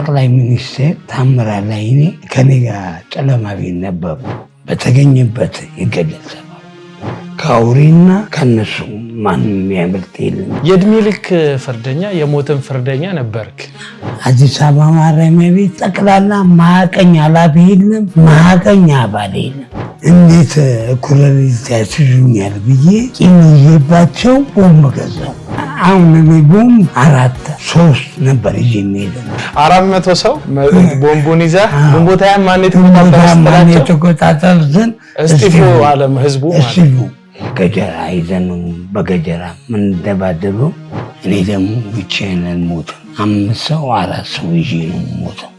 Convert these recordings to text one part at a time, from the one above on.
ጠቅላይ ሚኒስትር ታምራት ላይኔ ከኔ ጋር ጨለማ ቤት ነበሩ። በተገኘበት ይገለጻል። ከአውሬና ከነሱ ማንም ያመልጥ የለም። የእድሜ ልክ ፍርደኛ የሞትን ፍርደኛ ነበርክ። አዲስ አበባ ማረሚያ ቤት ጠቅላላ ማዕቀኝ ኃላፊ የለም፣ ማዕቀኝ አባል የለም። እንዴት እኩለ ሌሊት ያስይዙኛል ብዬ ቂም ይዤባቸው ቦምብ ገዛው። አሁን እኔ ቦምብ 3 ነበር ይዤ የምሄደው። 400 ሰው ቦምቡን ይዘህ ቦምቦታ ማን የተቆጣጠር ዘንድ እስጢፎ ዓለም ህዝቡ ማለት ገጀራ ይዘን በገጀራ ምን ደባደበው። እኔ ደግሞ ብቻዬን አልሞትም። 5 ሰው 4 ሰው ይዤ ነው የምሞተው።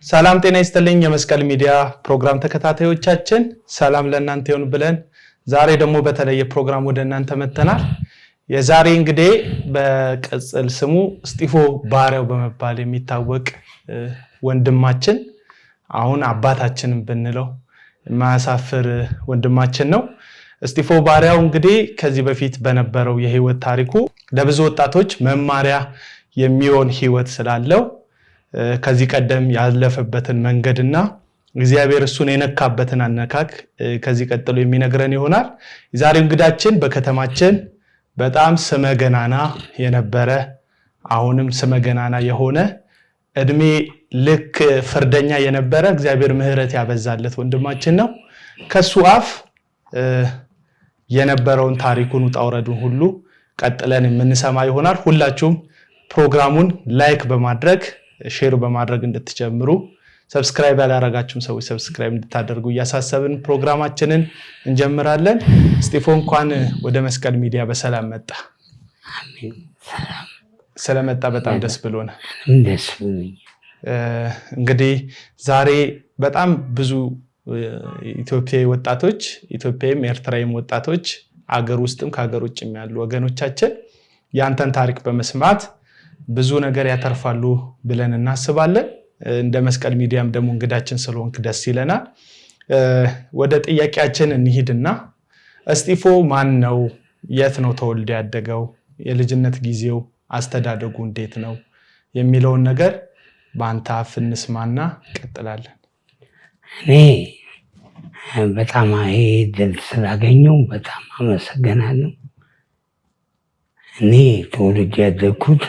ሰላም ጤና ይስጥልኝ የመስቀል ሚዲያ ፕሮግራም ተከታታዮቻችን፣ ሰላም ለእናንተ ይሁን ብለን ዛሬ ደግሞ በተለየ ፕሮግራም ወደ እናንተ መተናል። የዛሬ እንግዲህ በቅጽል ስሙ እስጢፎ ባሪያው በመባል የሚታወቅ ወንድማችን፣ አሁን አባታችንን ብንለው የማያሳፍር ወንድማችን ነው። እስጢፎ ባሪያው እንግዲህ ከዚህ በፊት በነበረው የህይወት ታሪኩ ለብዙ ወጣቶች መማሪያ የሚሆን ህይወት ስላለው ከዚህ ቀደም ያለፈበትን መንገድና እግዚአብሔር እሱን የነካበትን አነካክ ከዚህ ቀጥሎ የሚነግረን ይሆናል። የዛሬው እንግዳችን በከተማችን በጣም ስመገናና የነበረ አሁንም ስመገናና የሆነ እድሜ ልክ ፍርደኛ የነበረ እግዚአብሔር ምህረት ያበዛለት ወንድማችን ነው። ከሱ አፍ የነበረውን ታሪኩን ውጣውረዱን ሁሉ ቀጥለን የምንሰማ ይሆናል። ሁላችሁም ፕሮግራሙን ላይክ በማድረግ ሼር በማድረግ እንድትጀምሩ፣ ሰብስክራይብ ያላረጋችሁም ሰዎች ሰብስክራይብ እንድታደርጉ እያሳሰብን ፕሮግራማችንን እንጀምራለን። እስጢፎ እንኳን ወደ መስቀል ሚዲያ በሰላም መጣ። አሜን። ሰላም ስለመጣ በጣም ደስ ብሎናል። ደስ ብሎኛል። እንግዲህ ዛሬ በጣም ብዙ ኢትዮጵያዊ ወጣቶች፣ ኢትዮጵያዊም ኤርትራዊም ወጣቶች አገር ውስጥም ከሀገር ውጭም ያሉ ወገኖቻችን ያንተን ታሪክ በመስማት ብዙ ነገር ያተርፋሉ ብለን እናስባለን። እንደ መስቀል ሚዲያም ደግሞ እንግዳችን ስለሆንክ ደስ ይለናል። ወደ ጥያቄያችን እንሂድና እስጢፎ ማን ነው? የት ነው ተወልዶ ያደገው? የልጅነት ጊዜው አስተዳደጉ እንዴት ነው የሚለውን ነገር በአንተ አፍ እንስማና ቀጥላለን። እኔ በጣም ድል ስላገኘው በጣም አመሰግናለሁ። እኔ ተወልጄ ያደግኩት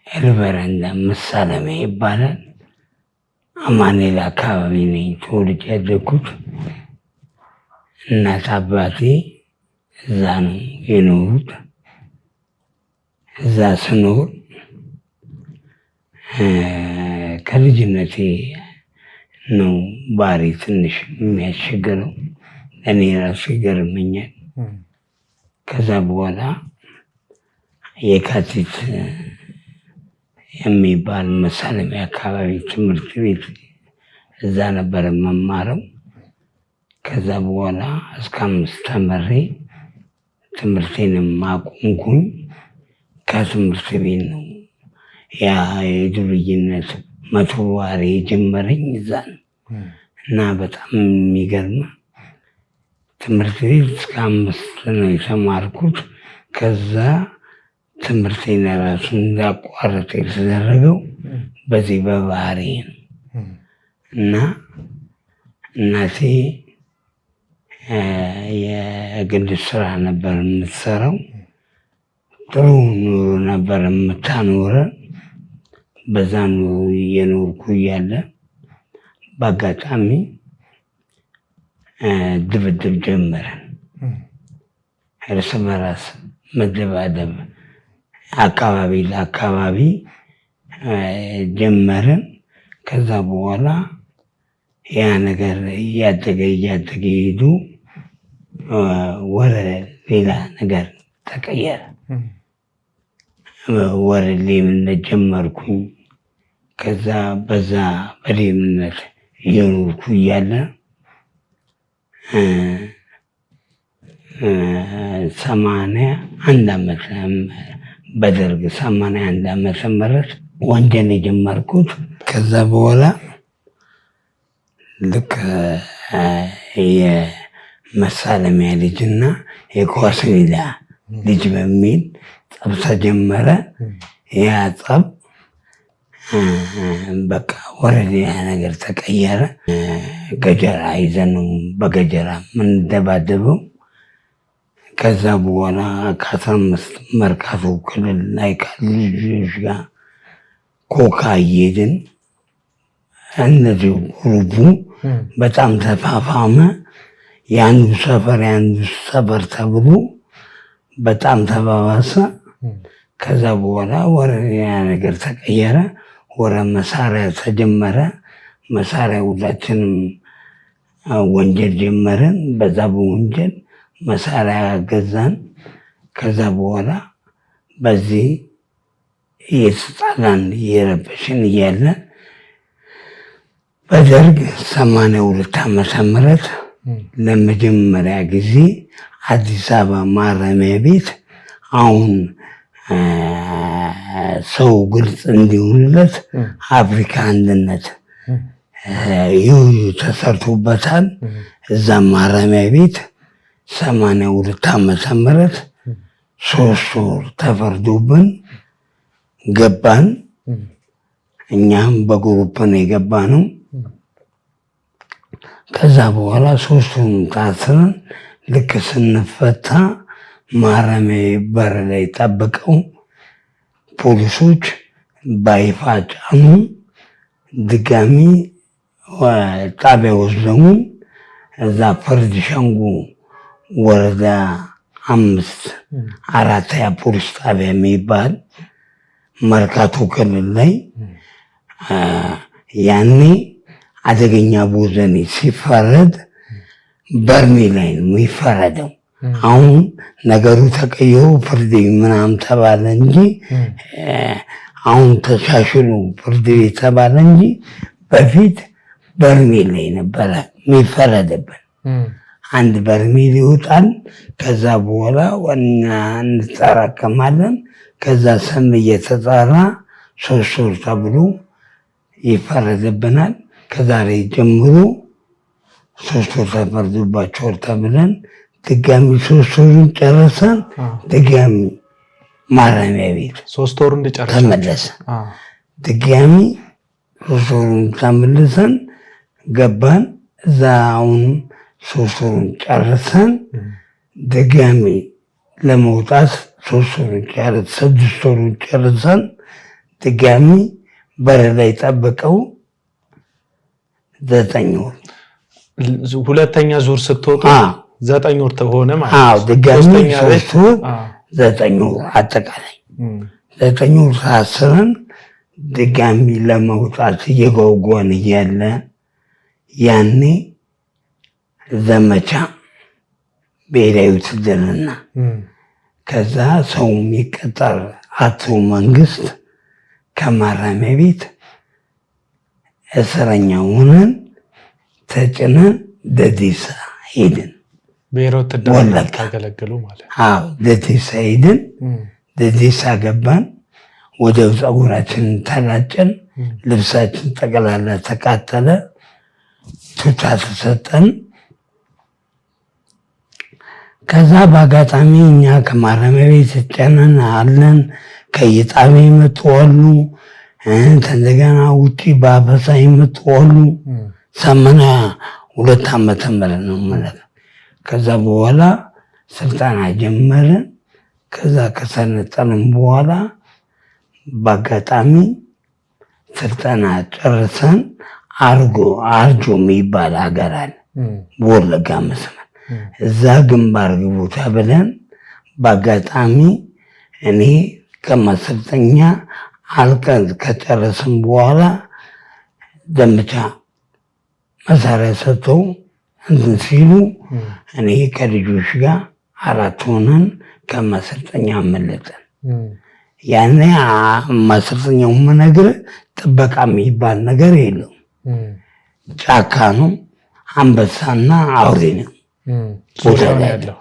ኤልበረንዳ መሳለሚያ ይባላል። አማኑኤል አካባቢ ነኝ ተወልጄ ያደግኩት። እናት አባቴ እዛ ነው የኖሩት። እዛ ስኖር ከልጅነቴ ነው ባህሪ ትንሽ የሚያስቸግረው። እኔ ራሱ ይገርመኛል። ከዛ በኋላ የካቲት የሚባል መሳለሚያ አካባቢ ትምህርት ቤት እዛ ነበር መማረው። ከዛ በኋላ እስከ 5 ተምሬ ትምህርቴንም አቆምኩኝ። ከትምህርት ቤት ነው ያ የዱርዬነት መተዋወር የጀመረኝ እዛ ነው። እና በጣም የሚገርም ትምህርት ቤት እስከ 5 ነው የተማርኩት። ከዛ ትምህርቴን ራሱ እንዳቋረጥ የተደረገው በዚህ በባህሪ ነው። እና እናቴ የግል ስራ ነበር የምትሰራው። ጥሩ ኑሮ ነበር የምታኖረን። በዛ ኑሮ እየኖርኩ እያለ በአጋጣሚ ድብድብ ጀመረን። እርስ በራስ መደባደብ አካባቢ ለአካባቢ ጀመረን። ከዛ በኋላ ያ ነገር እያደገ ሄዱ። ወደ ሌላ ነገር ተቀየረ። ወደ ሌብነት ጀመርኩኝ። ከዛ በዛ በሌብነት እየኖርኩ እያለ 81 ዓመት በደርግ 81 ዓመተ ምህረት ወንጀል የጀመርኩት። ከዛ በኋላ ልክ የመሳለሚያ ልጅና የኳስ ሜዳ ልጅ በሚል ጠብ ተጀመረ። ያ ጠብ በቃ ወረደ፣ ያ ነገር ተቀየረ። ገጀራ ይዘን ነው በገጀራ የምንደባደበው። ከዛ በኋላ ከ15 መርካቶ ክልል ላይ ካሉ ልጆች ጋር ኮካ እየሄድን እነዚህ ግሩፑ በጣም ተፋፋመ። የአንዱ ሰፈር ተብሎ በጣም ተባባሰ። ከዛ በኋላ ወደ ያ ነገር ተቀየረ። ወደ መሳሪያ ተጀመረ። መሳሪያ ሁላችንም ወንጀል ጀመረን። በዛ በወንጀል መሳሪያ ገዛን። ከዛ በኋላ በዚህ እየተጣላን እየረበሽን እያለ በደርግ 82 ዓመተ ምህረት ለመጀመሪያ ጊዜ አዲስ አበባ ማረሚያ ቤት አሁን ሰው ግልጽ እንዲሆንለት አፍሪካ አንድነት ተሰርቶበታል። እዛ ማረሚያ ቤት 82 ዓመተ ምህረት 3 ወር ተፈርዶብን ገባን። እኛም በግሩፕ ነው የገባነው። ከዛ በኋላ 3 ወር ታስረን ልክ ስንፈታ ማረሚያ በር ላይ ጠብቀው ፖሊሶች ባይፋ ጫኑ። ድጋሚ ጣቢያ ወስደው እዛ ፍርድ ሸንጎ ወረዳ 5 4ኛ ፖሊስ ጣቢያ የሚባል መርካቶ ክልል ላይ ያኔ አደገኛ ቦዘኔ ሲፈረድ በርሜ ላይ ነው የሚፈረደው። አሁን ነገሩ ተቀይሮ ፍርድ ምናምን ተባለ እንጂ አሁን ተሻሽሎ ፍርድ ቤት ተባለ እንጂ በፊት በርሜል ላይ ነበረ የሚፈረድብን። አንድ በርሜል ይወጣል። ከዛ በኋላ ዋና እንጠራቀማለን። ከዛ ስም እየተጣራ 3 ወር ተብሎ ይፈረድብናል። ከዛሬ ጀምሮ 3 ወር ተፈርዶባቸዋል ተብለን ድጋሚ 3 ወሩን ጨርሰን ድጋሚ ማረሚያ ቤት 3 ወሩን እንደጨረሰን ተመለሰ። ድጋሚ 3 ወሩን ተመልሰን ገባን። እዛ አሁን 3 ወሩን ጨርሰን ድጋሚ ለመውጣት 6 ወሩን ጨርሰን ድጋሚ በር ላይ ጠብቀው 9 ወር ሁለተኛ ዙር ስትወጡ 9 ወር ተሆነ ማለት ነው። ድጋሚ 3 ወር 9 ወር አጠቃላይ 9 ወር ታስረን ድጋሚ ለመውጣት እየጓጓን እያለ ያኔ ዘመቻ ብሔራዊ ውትድርና ከዛ ሰው የሚቀጠር አቶ መንግስት ከማረሚያ ቤት እስረኛ ሆነን ተጭነን ደዴሳ ሄድን። ብሔራዊ ውትድርና ታገለግሉ ማለት ነው። ደዴሳ ሄድን። ደዴሳ ገባን። ወዲያው ፀጉራችን ተላጨን። ልብሳችን ጠቅላላ ተቃጠለ። ቱታ ተሰጠን። ከዛ በአጋጣሚ እኛ ከማረሚያ ቤት ጨነን አለን። ከየጣቢያ የመጡ አሉ። እንደገና ውጪ በአፈሳ የመጡ አሉ። 82 ዓመተ ምህረት ነው ማለት ነው። ከዛ በኋላ ስልጠና ጀመርን። ከዛ ከሰለጠንን በኋላ በአጋጣሚ ስልጠና ጨርሰን አርጆ የሚባል ሀገር አለ በወለጋ መስመር፣ እዛ ግንባር ግቡ ተብለን በአጋጣሚ እኔ ከማሰልጠኛ አልቀን ከጨረስን በኋላ ዘመቻ መሳሪያ ሰጥተው እንትን ሲሉ እኔ ከልጆች ጋር 4 ሆነን ከማሰልጠኛ አመለጠን። ያኔ ማሰልጠኛው ነገር ጥበቃ የሚባል ነገር የለው፣ ጫካ ነው፣ አንበሳና አውሬ ነው ቦታ ያለው፣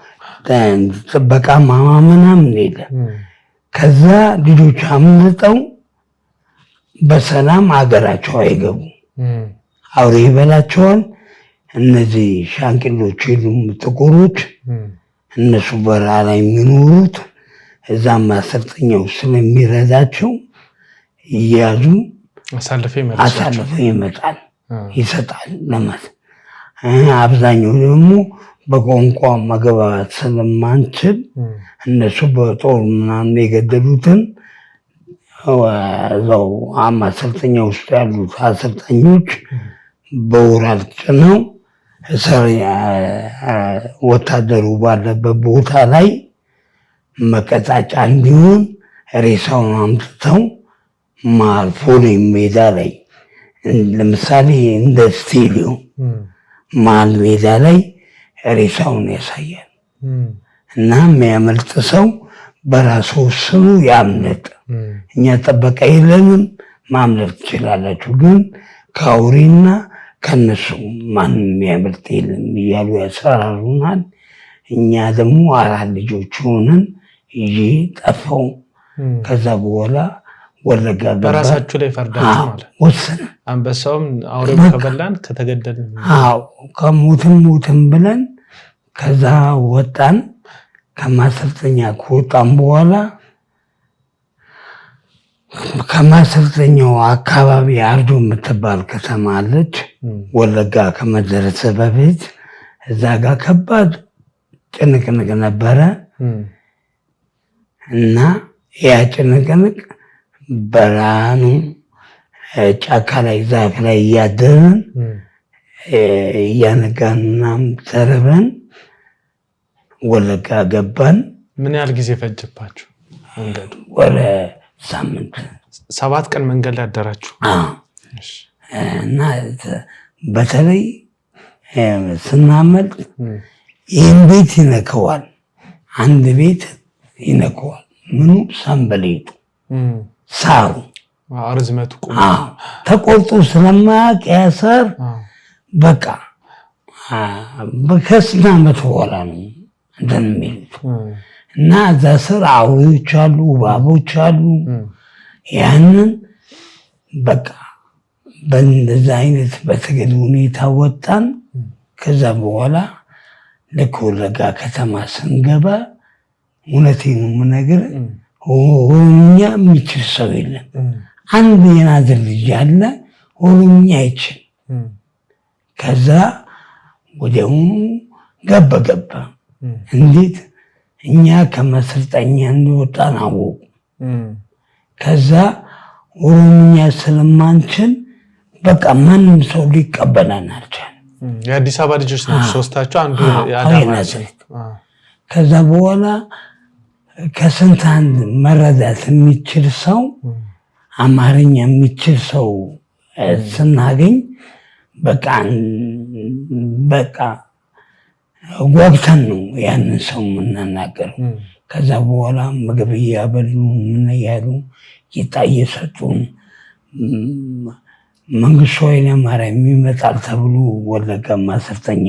ጥበቃ ምናምን የለም። ከዛ ልጆች አምልጠው በሰላም ሀገራቸው አይገቡ፣ አውሬ ይበላቸዋል። እነዚህ ሻንቅሎች የሉም ጥቁሮች፣ እነሱ በረሃ ላይ የሚኖሩት እዛም ማሰልጠኛው ስለሚረዳቸው እያዙ አሳልፈው ይሰጣል ለማለት። አብዛኛው ደግሞ በቋንቋ መግባባት ስለማንችል እነሱ በጦር ምናምን የገደሉትን እዛው ማሰልጠኛ ውስጥ ያሉት አሰልጣኞች በወራል ጭነው ወታደሩ ባለበት ቦታ ላይ መቀጣጫ እንዲሆን ሬሳውን አምጥተው መሀል ፖሊስ ሜዳ ላይ ለምሳሌ እንደ ስቴዲዮም መሀል ሜዳ ላይ ሬሳውን ያሳያል እና የሚያመልጥ ሰው በራሱ ወስኖ ያምልጥ። እኛ ጠበቃ የለንም፣ ማምለጥ ትችላላችሁ፣ ግን ከአውሬና ከነሱ ማንም የሚያመልጥ የለም እያሉ ያስፈራሩናል። እኛ ደግሞ 4 ልጆች ሆነን ይዤ ጠፋው። ከዛ በኋላ ወለጋ ገባ። በራሳችሁ ላይ ፈርዳችሁ ማለት ወሰነ። አንበሳውም አውሬው ከበላን ከተገደልን ከሞትም ብለን ከዛ ወጣን። ከማሰልጠኛ ከወጣን በኋላ ከማሰልጠኛው አካባቢ አርዶ የምትባል ከተማ አለች። ወለጋ ከመድረስ በፊት እዛ ጋር ከባድ ጭንቅንቅ ነበረ እና ያ ጭንቅንቅ በራኑ ጫካ ላይ ዛፍ ላይ እያደረን እያነጋን ምናምን ተርበን ወለጋ ገባን። ምን ያህል ጊዜ ፈጀባችሁ መንገዱ? ወደ ሳምንት 7 ቀን መንገድ ላይ አደራችሁ? እና በተለይ ስናመልጥ ይህን ቤት ይነከዋል፣ አንድ ቤት ይነከዋል። ምኑ ሰንበሌጡ ሳሩ ርዝመቱ ተቆርጦ ስለማያውቅ ያሰር በቃ በከስና መቶ በኋላ ነው እንትን የሚሉት እና እዛ ስር አውሬዎች አሉ፣ እባቦች አሉ። ያንን በቃ በእንደዛ አይነት በትግል ሁኔታ ወጣን። ከዛ በኋላ ልክ ወለጋ ከተማ ስንገባ እውነቴን ነው የምነግርህ ኦሮምኛ የሚችል ሰው የለም። አንድ የናዝር ልጅ አለ ኦሮምኛ አይችል። ከዛ ወዲያውኑ ገባ እንዴት እኛ ከማሰልጠኛ እንደወጣን አወቁ። ከዛ ኦሮምኛ ስለማንችል በቃ ማንም ሰው ሊቀበለን አልቻለም። የአዲስ አበባ ልጆች ናቸው ሶስታቸው፣ አንዱ የአዳማ። ከዛ በኋላ ከስንት አንድ መረዳት የሚችል ሰው አማርኛ የሚችል ሰው ስናገኝ በቃ ጓግተን ነው ያንን ሰው የምናናገረው። ከዛ በኋላ ምግብ እያበሉ ምን እያሉ ቂጣ እየሰጡን መንግስቱ ኃይለማርያም ይመጣል ተብሎ ወለጋ ማሰልጠኛ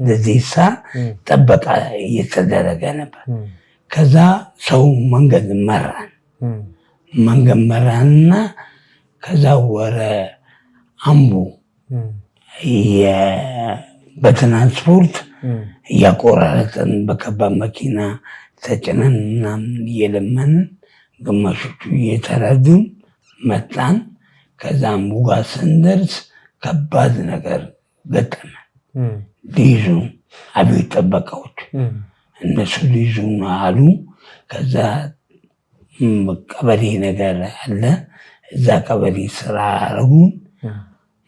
ለዜሳ ጠበቃ እየተደረገ ነበር። ከዛ ሰው መንገድ መራንና ከዛ ወረ አምቦ በትራንስፖርት እያቆራረጠን በከባድ መኪና ተጭነን ምናምን እየለመንን ግማሾቹ እየተረዱን መጣን። ከዛ አምቦ ጋር ስንደርስ ከባድ ነገር ገጠመን። ሊይዙ አብዮት ጠበቃዎች እነሱ ሊይዙን አሉ። ከዛ ቀበሌ ነገር አለ፣ እዛ ቀበሌ ስራ አረጉን።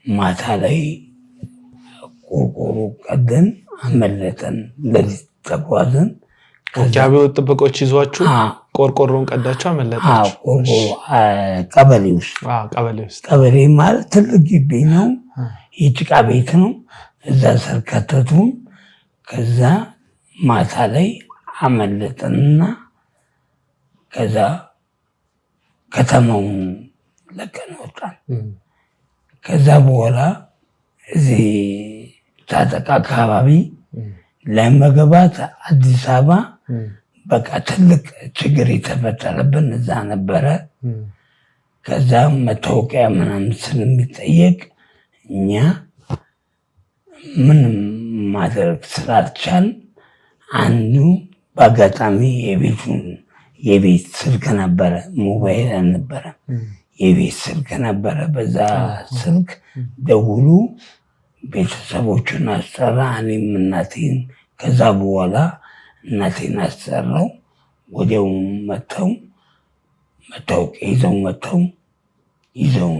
ማታ ላይ ቆርቆሮ ቀደን አመለጠን። ለሊት ተጓዝን። አብዮት ጥበቆች ይዟችሁ ቆርቆሮን ቀዳችሁ አመለጣችሁ? ቀበሌ ውስጥ ቀበሌ ማለት ትልቅ ግቢ ነው፣ የጭቃ ቤት ነው። እዛ ስር ከተቱን። ከዛ ማታ ላይ አመለጠንና ከዛ ከተማውን ለቀን ወጣን። ከዛ በኋላ እዚህ ታጠቃ አካባቢ ለመግባት አዲስ አበባ በቃ ትልቅ ችግር የተፈጠረብን እዛ ነበረ። ከዛ መታወቂያ ምናምን ስለሚጠየቅ እኛ ምንም ማድረግ ስላልቻል አንዱ በአጋጣሚ የቤት ስልክ ነበረ፣ ሞባይል አልነበረ። የቤት ስልክ ነበረ። በዛ ስልክ ደውሉ፣ ቤተሰቦቹን አስጠራ፣ እኔም እናቴን። ከዛ በኋላ እናቴን አስጠራው። ወዲያው መታወቂያ ይዘው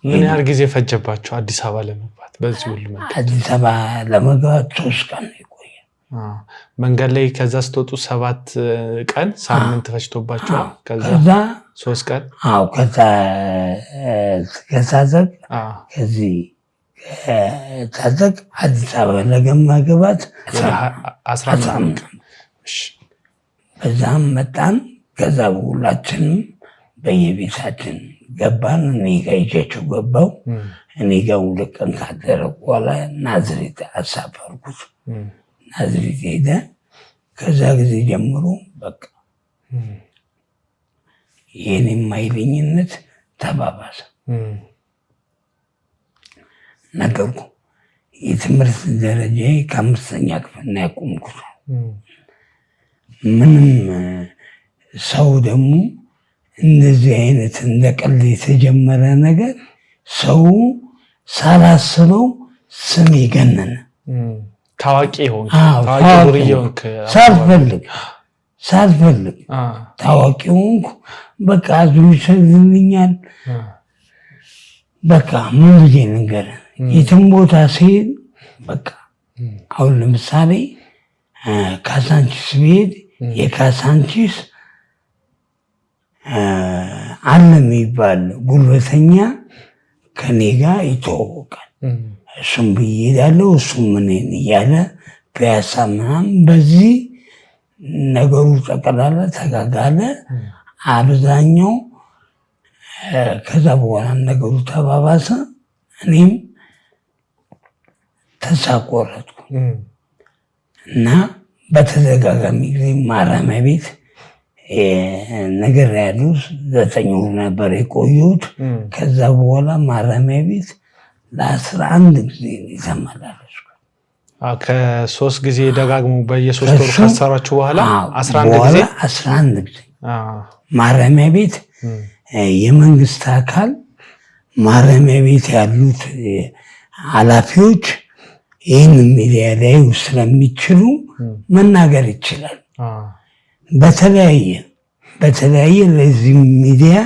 ምን ያህል ጊዜ ፈጀባቸው አዲስ አበባ ለመግባት? በዚህ ሁሉ አዲስ አበባ ለመግባት 3 ቀን የቆየ መንገድ ላይ። ከዛ ስትወጡ 7 ቀን ሳምንት ፈጅቶባቸው ከዛ 3 ቀን ከዛ ከታዘቅ ከዚህ ታዘቅ አዲስ አበባ ለመግባት 15 ቀን። በዛም መጣን። ከዛ ሁላችንም በየቤታችን ገባን። እኔ ጋ ይዣቸው ገባው። እኔ ጋ 2 ቀን ካደረ በኋላ ናዝሬት አሳፈርኩት። ናዝሬት ሄደ። ከዛ ጊዜ ጀምሮ በቃ የኔ የማይለኝነት ተባባሰ። ነገርኩ። የትምህርት ደረጃ ከ5ኛ ክፍል ነው ያቆምኩት። ምንም ሰው ደግሞ እንደዚህ አይነት እንደ ቀልድ የተጀመረ ነገር ሰው ሳላስበው ስም ይገነነ። ታዋቂ ሆንክ፣ ሳልፈልግ ታዋቂ ሆንኩ። በቃ አዙ ይሰግድልኛል። በቃ ምን ብዬ ነገር የትም ቦታ ሲሄድ በቃ አሁን ለምሳሌ ካሳንቺስ ብሄድ የካሳንቺስ አለ የሚባል ጉልበተኛ ከኔ ጋር ይተዋወቃል። እሱም ብዬ እሄዳለሁ፣ እሱም እኔን እያለ ፒያሳ ምናምን። በዚህ ነገሩ ጠቅላላ ተጋጋለ አብዛኛው። ከዛ በኋላ ነገሩ ተባባሰ። እኔም ተሳቆረጥኩ እና በተደጋጋሚ ጊዜ ማረሚያ ቤት ነገር ያሉ 9 ወር ነበር የቆየሁት። ከዛ በኋላ ማረሚያ ቤት ለ11 ጊዜ የተመላለስኩ። ከ3 ጊዜ ደጋግሞ በየ3 ወሩ ካሰራችሁ በኋላ 11 ጊዜ ማረሚያ ቤት። የመንግስት አካል ማረሚያ ቤት ያሉት ኃላፊዎች ይህን ሚዲያ ላይ ስለሚችሉ መናገር ይችላል። በተለያየ ለዚህ ሚዲያ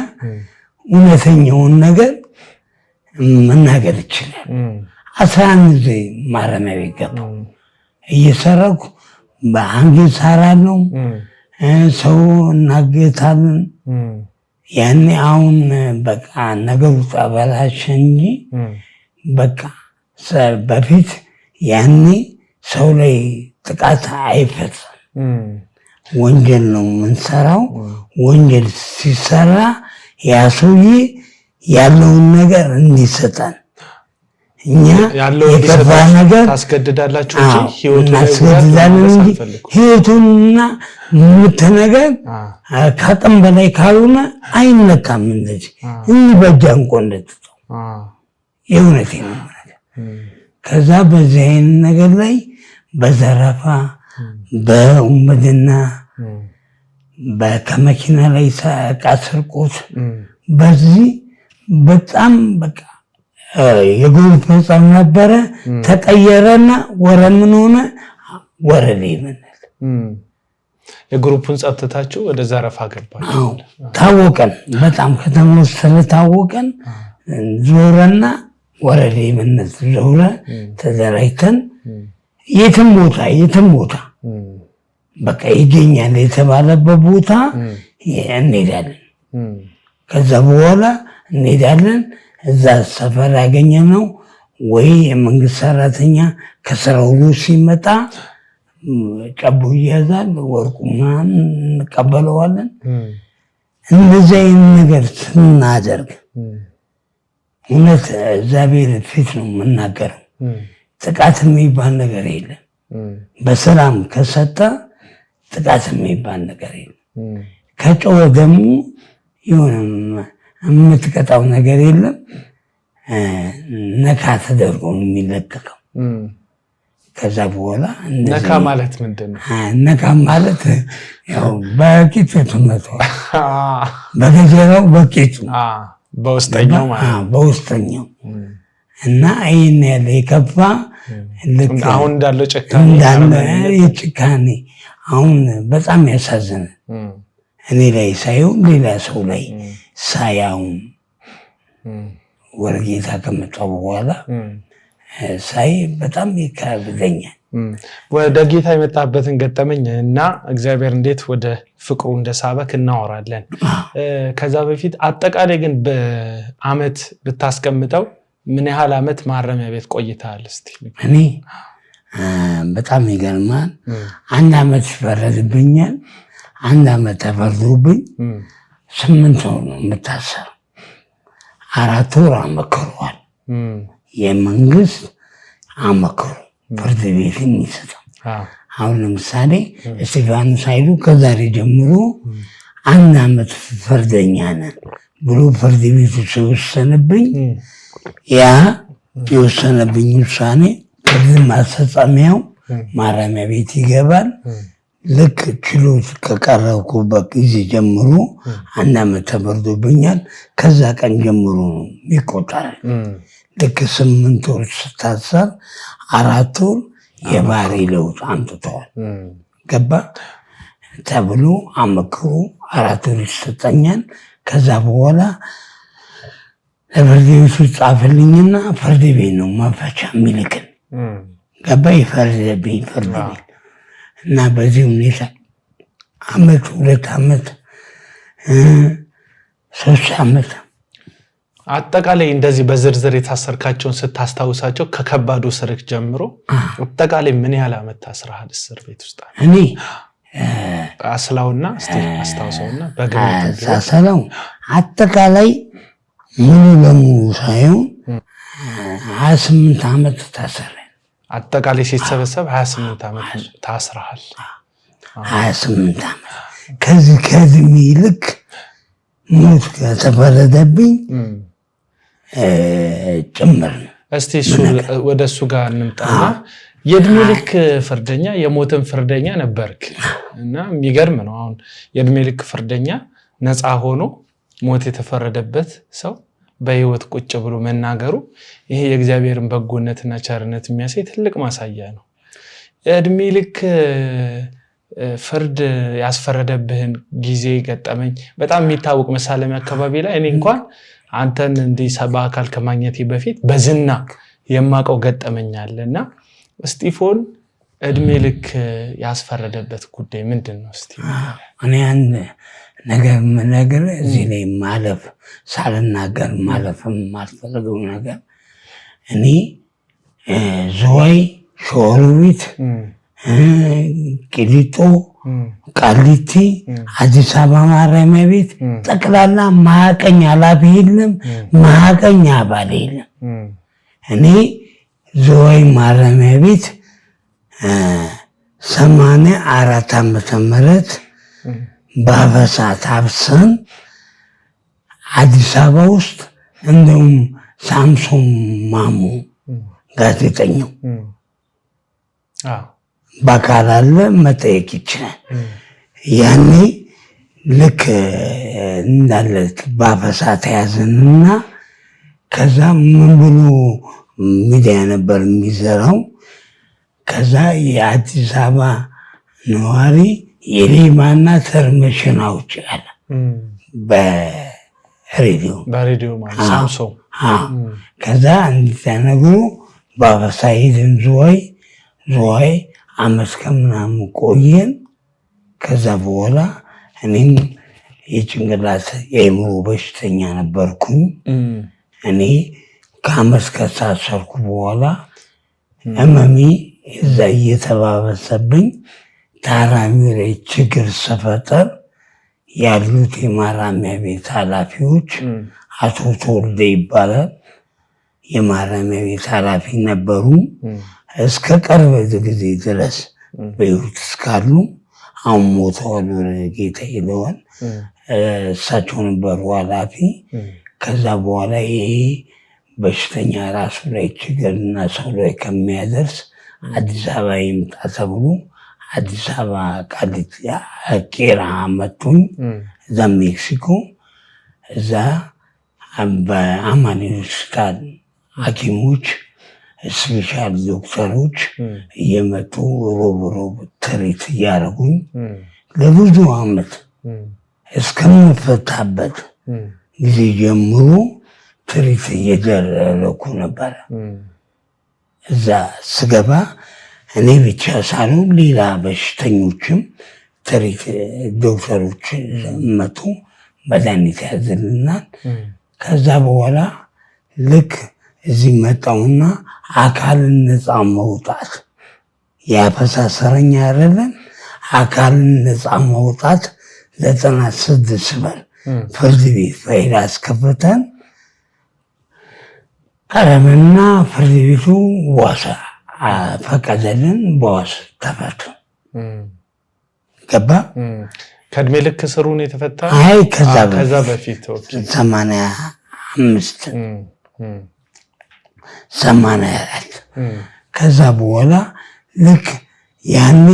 እውነተኛውን ነገር መናገር ይችላል። 11 ጊዜ ማረሚያ ቤት ገባሁ። እየሰረኩ በአንገት እሰራለሁ፣ ሰው እናገታለን። ያኔ አሁን በቃ ነገሩ ተበላሸ እንጂ በቃ በፊት ያኔ ሰው ላይ ጥቃት አይፈጸም። ወንጀል ነው የምንሰራው። ወንጀል ሲሰራ ያ ሰውዬ ያለውን ነገር እንዲሰጠን እኛ የከፋ ነገር ታስገድዳላችሁ እናስገድዳለን እንጂ ህይወቱንና ሙት ነገር ከአቅም በላይ ካልሆነ አይነካም። እንደዚህ እንዲህ በእጃን ቆንደጥጠው የእውነቴ ነው። ከዛ በዚህ አይነት ነገር ላይ በዘረፋ በውንብድና ከመኪና ላይ ዕቃ ስርቆት በዚህ በጣም በቃ የግሩፕ መጻፍ ነበረ። ተቀየረና ምን ሆነ? ወረዴ ይመናል። የግሩፑን ጸጥታችሁ ወደ ዘረፋ ገባችሁ። ታወቀን፣ በጣም ከተማ ውስጥ ስለታወቀን ዞረና ወረዴ ይመናል። ዞረ ተደራጅተን የትም ቦታ በቃ ይገኛል የተባለበት ቦታ እንሄዳለን። ከዛ በኋላ እንሄዳለን። እዛ ሰፈር ያገኘነው ወይ የመንግስት ሰራተኛ ከስራ ውሎ ሲመጣ ጨቦ ይያዛል፣ ወርቁ ምናምን እንቀበለዋለን። እንደዚህ አይነት ነገር ስናደርግ እውነት እግዚአብሔር ፊት ነው የምናገረው። ጥቃት የሚባል ነገር የለም። በሰላም ከሰጠ ጥቃት የሚባል ነገር የለም። ከጮኸ ደግሞ የሆነ የምትቀጣው ነገር የለም። ነካ ተደርጎ ነው የሚለቀቀው። ከዛ በኋላ ነካ ማለት ምንድነው? ነካ ማለት ያው በቂቱ ተመቷል። በገጀራው በቂቱ በውስጠኛው ማለት በውስጠኛው እና ይሄን ያለ የከፋ ልክ አሁን እንዳለው ጭካኔ አሁን በጣም ያሳዝናል። እኔ ላይ ሳይው ሌላ ሰው ላይ ሳያውን ወደ ጌታ ከመጣሁ በኋላ ሳይ በጣም ይከብደኛል። ወደ ጌታ የመጣበትን ገጠመኝ እና እግዚአብሔር እንዴት ወደ ፍቅሩ እንደሳበክ እናወራለን። ከዛ በፊት አጠቃላይ ግን በአመት ብታስቀምጠው ምን ያህል አመት ማረሚያ ቤት ቆይተሃል? እስቲ እኔ በጣም ይገርማል። 1 አመት ይፈረድብኛል። 1 አመት ተፈርዶብኝ 8 ወር ነው የምታሰረው። 4 ወር አመክሯል። የመንግስት አመክሮ ፍርድ ቤት የሚሰጠው አሁን ለምሳሌ እስጢፋኖስ ኃይሉ ከዛሬ ጀምሮ 1 አመት ፍርደኛ ነን ብሎ ፍርድ ቤቱ ሲወሰንብኝ ያ የወሰነብኝ ውሳኔ ፍርድ ማስፈጸሚያው ማረሚያ ቤት ይገባል። ልክ ችሎት ከቀረብኩበት ጊዜ ጀምሮ 1 አመት ተፈርዶብኛል። ከዛ ቀን ጀምሮ ነው ይቆጠራል። ልክ 8 ወር ስታሰር 4 ወር የባህሪ ለውጥ አምጥተዋል። ገባ ተብሎ አመክሮ 4 ወር ይሰጠኛል። ከዛ በኋላ ለፍርድ ቤቱ ጻፈልኝና ፍርድ ቤት ነው መፈቻ የሚልክን። ገባ ይፈርድብኝ ፍርድ ቤት እና በዚህ ሁኔታ 1 አመት 2 አመት 3 አመት አጠቃላይ እንደዚህ በዝርዝር የታሰርካቸውን ስታስታውሳቸው ከከባዱ ስርክ ጀምሮ አጠቃላይ ምን ያህል አመት ታስረሃል እስር ቤት ውስጥ? እኔ አስላውና እስቲ አስታውሰውና በግምት ሳሰለው አጠቃላይ ሙሉ ለሙሉ ሳይሆን 28 አመት ታሰረ። አጠቃላይ ሲሰበሰብ 28 አመት ታስረሃል። 28 አመት ከዚህ ይልቅ ሞት ከተፈረደብኝ ጭምር ነው። እስቲ ወደ እሱ ጋር እንምጣና የእድሜ ልክ ፍርደኛ የሞትን ፍርደኛ ነበርክ እና የሚገርም ነው። አሁን የእድሜ ልክ ፍርደኛ ነፃ ሆኖ ሞት የተፈረደበት ሰው በህይወት ቁጭ ብሎ መናገሩ ይሄ የእግዚአብሔርን በጎነትና ቸርነት የሚያሳይ ትልቅ ማሳያ ነው። የእድሜ ልክ ፍርድ ያስፈረደብህን ጊዜ ገጠመኝ በጣም የሚታወቅ መሳለሚያ አካባቢ ላይ እኔ እንኳን አንተን እንዲህ በአካል ከማግኘቴ በፊት በዝና የማውቀው ገጠመኝ አለና እስጢፎን እድሜ ልክ ያስፈረደበት ጉዳይ ምንድን ነው? እስቲ እኔ አንድ ነገር እዚህ ላይ ማለፍ ሳልናገር ማለፍም ማልፈልገው ነገር እኔ ዝዋይ ሸዋሮቢት ቂሊንጦ ቃሊቲ አዲስ አበባ ማረሚያ ቤት ጠቅላላ ማቀኝ ኃላፊ የለም፣ ማቀኝ አባል የለም። እኔ ዝዋይ ማረሚያ ቤት 84 ዓመተ ምህረት በአበሳ ታፍሰን አዲስ አበባ ውስጥ እንደውም ሳምሶን ማሙ ጋዜጠኛው በአካል አለ መጠየቅ ይችላል። ያኔ ልክ እንዳለ በአፈሳ ተያዘንና ከዛ ምን ብሎ ሚዲያ ነበር የሚዘራው። ከዛ የአዲስ አበባ ነዋሪ የሌማና ተርመሽን አውጭ አለ በሬዲዮ ማለት ሳምሶን። ከዛ እንዲተነግሩ በአፈሳ ሄድን ዝዋይ አመት ከምናምን ቆየን። ከዛ በኋላ እኔም የጭንቅላት የአእምሮ በሽተኛ ነበርኩኝ። እኔ ከአመት ከታሰርኩ በኋላ ህመሜ እዛ እየተባበሰብኝ ታራሚው ላይ ችግር ስፈጠር ያሉት የማረሚያ ቤት ኃላፊዎች አቶ ተወልደ ይባላል የማረሚያ ቤት ኃላፊ ነበሩ። እስከ ቅርብ ጊዜ ድረስ በሕይወት እስካሉ አሁን ሞተዋል፣ ወደ ጌታ ሄደዋል። እሳቸው ነበሩ ኃላፊ። ከዛ በኋላ ይሄ በሽተኛ ራሱ ላይ ችግርና ሰው ላይ ከሚያደርስ አዲስ አበባ ይምጣ ተብሎ አዲስ አበባ ቃሊቲ ቄራ መጡኝ። እዛ ሜክሲኮ እዛ በአማኑኤል ሆስፒታል ሐኪሞች ስፔሻል ዶክተሮች እየመጡ ሮብ ትሪት እያደረጉኝ ለብዙ ዓመት እስከምፈታበት ጊዜ ጀምሮ ትሪት እየደረኩ ነበረ። እዛ ስገባ እኔ ብቻ ሳልሆን ሌላ በሽተኞችም ትሪት ዶክተሮች መጡ፣ መድኃኒት ያዝልናል። ከዛ በኋላ ልክ እዚህ መጣውና አካልን ነፃ መውጣት ያፈሳሰረኝ አይደለም። አካልን ነፃ መውጣት 96 ብር ፍርድ ቤት ፋይል አስከፍተን ቀረምና ፍርድ ቤቱ ዋስ ፈቀደልን። በዋስ ተፈቱ። ገባ። ከእድሜ ልክ ስሩን የተፈታ? አይ ከዛ በፊት 84 ከዛ በኋላ ልክ ያኔ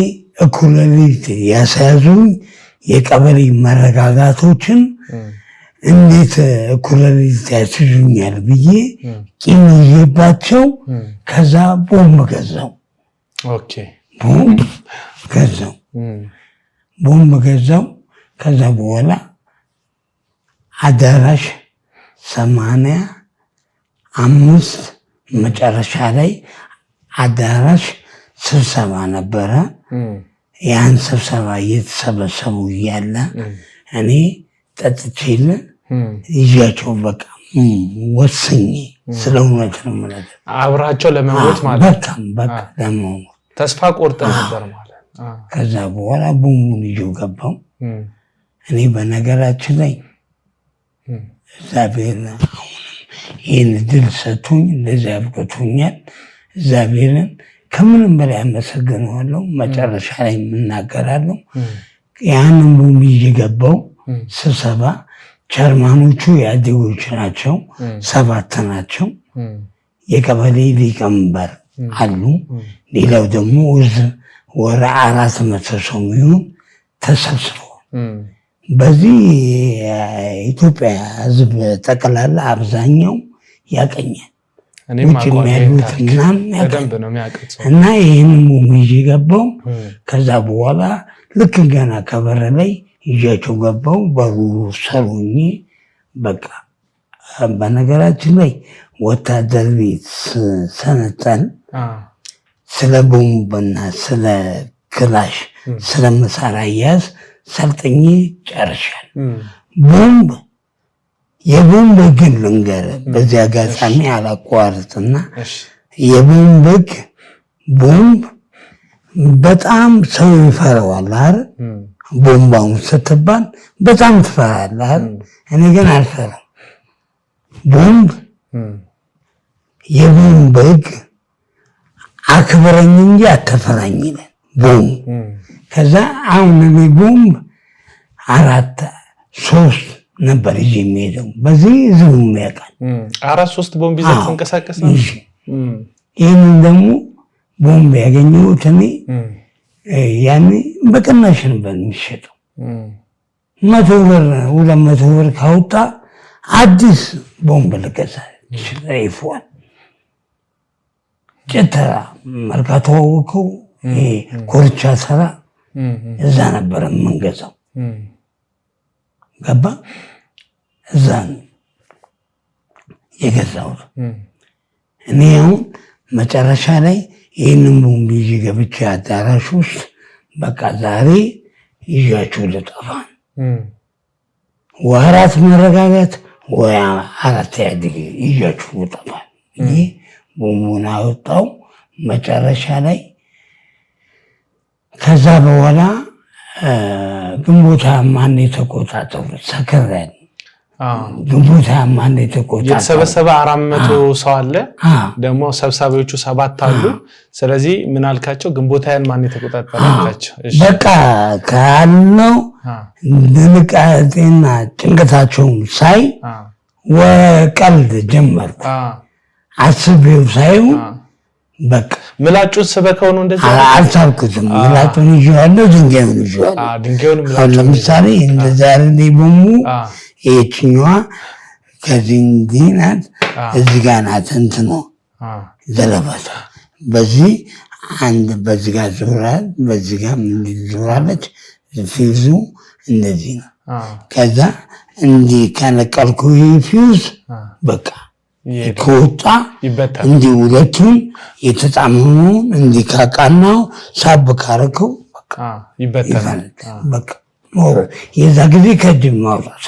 እኩለ ሌሊት ያስያዙኝ የቀበሌ መረጋጋቶችን እንዴት እኩለ ሌሊት ያስይዙኛል ብዬ ቂም ይዤባቸው ከዛ ቦምብ ገዛው። ኦኬ ቦምብ ገዛው። ከዛ በኋላ አዳራሽ 85 መጨረሻ ላይ አዳራሽ ስብሰባ ነበረ። ያን ስብሰባ እየተሰበሰቡ እያለ እኔ ጠጥቼልን ይዣቸው በቃ ወስኜ ስለ እውነት ነው ማለት አብራቸው ለመሞት ማለት በቃ ለመሞት ተስፋ ቆርጠ ነበር ማለት። ከዛ በኋላ ቦምቡን ይዤው ገባው። እኔ በነገራችን ላይ እግዚአብሔር ይህን ድል ሰጥቶኝ እንደዚህ አብቅቶኛል። እግዚአብሔርን ከምንም በላይ አመሰግነዋለሁ። መጨረሻ ላይ የምናገራለሁ። ያንን ቦምብ ይዤ ገባው ስብሰባ። ቸርማኖቹ የአዴጎች ናቸው፣ 7 ናቸው። የቀበሌ ሊቀመንበር አሉ። ሌላው ደግሞ ወደ 400 ሰው የሚሆን ተሰብስበዋል። በዚህ የኢትዮጵያ ሕዝብ ጠቅላላ አብዛኛው ያቀኛል። ውጭ የሚያሉት ምናምን እና ይህን ቦምብ ይዤ ገባው። ከዛ በኋላ ልክ ገና ከበር ላይ ይዣቸው ገባው። በሩ ሰሩኝ። በቃ በነገራችን ላይ ወታደር ቤት ሰነጠን ስለ ቦምብና ስለ ክላሽ ስለ መሳሪያ አያያዝ ሰልጥኜ ጨርሻል። የቦምብ ግን ልንገር በዚህ አጋጣሚ አላቋርጥና የቦምብ ቦምብ በጣም ሰው ይፈራዋል አይደል? ቦምባውን ስትባል በጣም ትፈራለህ አይደል? እኔ ግን አልፈራም። ቦምብ የቦምብ አክብረኝ እንጂ አትፈራኝ ይላል ቦምብ። ከዛ አሁን እኔ ቦምብ 3 ነበር ይዤ የሚሄደው። በዚህ ዝም ያውቃል 3 ቦምብ ይዘህ ተንቀሳቀስ ነው። ይህንን ደግሞ ቦምብ ያገኘሁት እኔ ያኔ በቅናሽ ነበር የሚሸጠው። 100 ብር 200 ብር ካወጣ አዲስ ቦምብ ልገዛ ይችላል። ጭተራ መርካቶ አወቀው ኮርቻ ሰራ እዛ ነበር የምንገዛው። ገባ እዛ የገዛሁት እኔ። አሁን መጨረሻ ላይ ይህንን ቦምብ ይዤ ገብቼ አዳራሽ ውስጥ በቃ ዛሬ ይዣችሁ ልጠፋ ወይ 4 መረጋጋት ወይ 4 ኢህአዴግ ይዣችሁ ልጠፋ። ይህ ቦምቡን አወጣው መጨረሻ ላይ። ከዛ በኋላ ግንቦት ማን የተቆጣጠሩ ሰከረን። ግንቦት ማን የተቆጣጠሩ የተሰበሰበ 400 ሰው አለ፣ ደግሞ ሰብሳቢዎቹ 7 አሉ። ስለዚህ ምን አልካቸው? ግንቦት ማን የተቆጣጠሩ አልካቸው። በቃ ካለው ድንጋጤና ጭንቀታቸውን ሳይ ወቀልድ ጀመርኩ። አስቤው ሳይሆን በቃ ምላጩን ስበከው ነው እንደዚህ አልሳብኩትም። ምላጩን ይዤዋለሁ፣ ድንጋዩን ይዤዋለሁ። ድንጋዩን ምላጩን ለምሳሌ እንደዛ አይደል ቦሙ የትኛዋ ከዚህ እንዲህ ናት፣ እዚህ ጋር ናት እንትኑ ዘለበታ በዚህ አንድ በዚህ ጋር ዞራል፣ በዚህ ጋር ምን ዞራለች። ፊውዙ እንደዚህ ነው። ከዛ እንዲህ ከነቀልኩ ፊውዝ በቃ ከወጣ እንዲህ ሁለቱን የተጣመመውን እንዲህ ካቃናው ሳብ ካረከው በቃ ይበተናል። በቃ የዛ ጊዜ ከድም ማውጣት።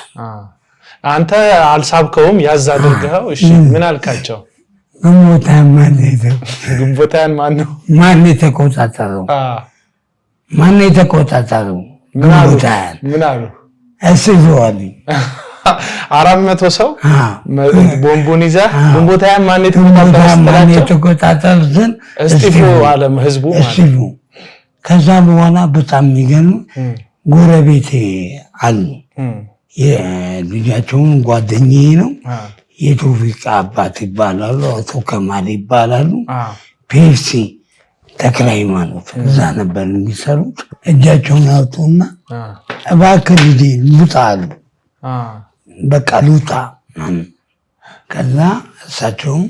አንተ አልሳብከውም፣ ያዝ አድርገው። እሺ ምን አልካቸው? ግንቦታን ማን ነው? ማን የተቆጣጠረው? ማን የተቆጣጠረው? ግንቦታን ምን አሉ? እስይዘዋል 400 ሰው ቦምቡን ይዛ ግንቦታን ማን የተቆጣጠረው? እስጢፎ ዓለም ህዝቡ ማለት ነው። ከዛ በኋላ በጣም የሚገርም ጎረቤቴ አሉ። የልጃቸውን ጓደኛዬ ነው። የቶፊቅ አባት ይባላሉ፣ አቶ ከማል ይባላሉ። ፔፕሲ ተክለ ሃይማኖት እዛ ነበር የሚሰሩት። እጃቸውን አውጡና እባክህ ልጄ ልውጣ አሉ። በቃ ልውጣ። ከዛ እሳቸውም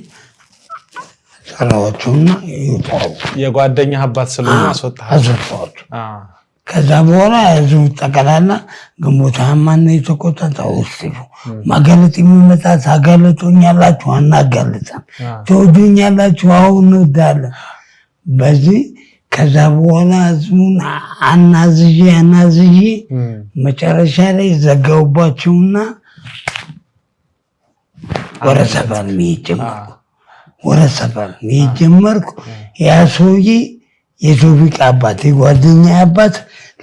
ሰራዋቸውና ይወጣሉ። የጓደኛ አባት ስለሆነ አስወጣቸው። ከዛ በኋላ ህዝቡ ጠቅላላ ግንቦታን ማን የተቆጣጠረው? እስጢፎ። ማጋለጥ የሚመጣ ታጋለጡኛላችሁ፣ አናጋልጣም። ትወዱኛላችሁ፣ አሁን እንወዳለን። በዚህ ከዛ በኋላ ህዝቡን አናዝዤ መጨረሻ ላይ ዘጋውባቸውና ወደ ሰፈር መሄድ ጀመርኩ። ያ ሰውዬ የቶፊቅ አባት የጓደኛ አባት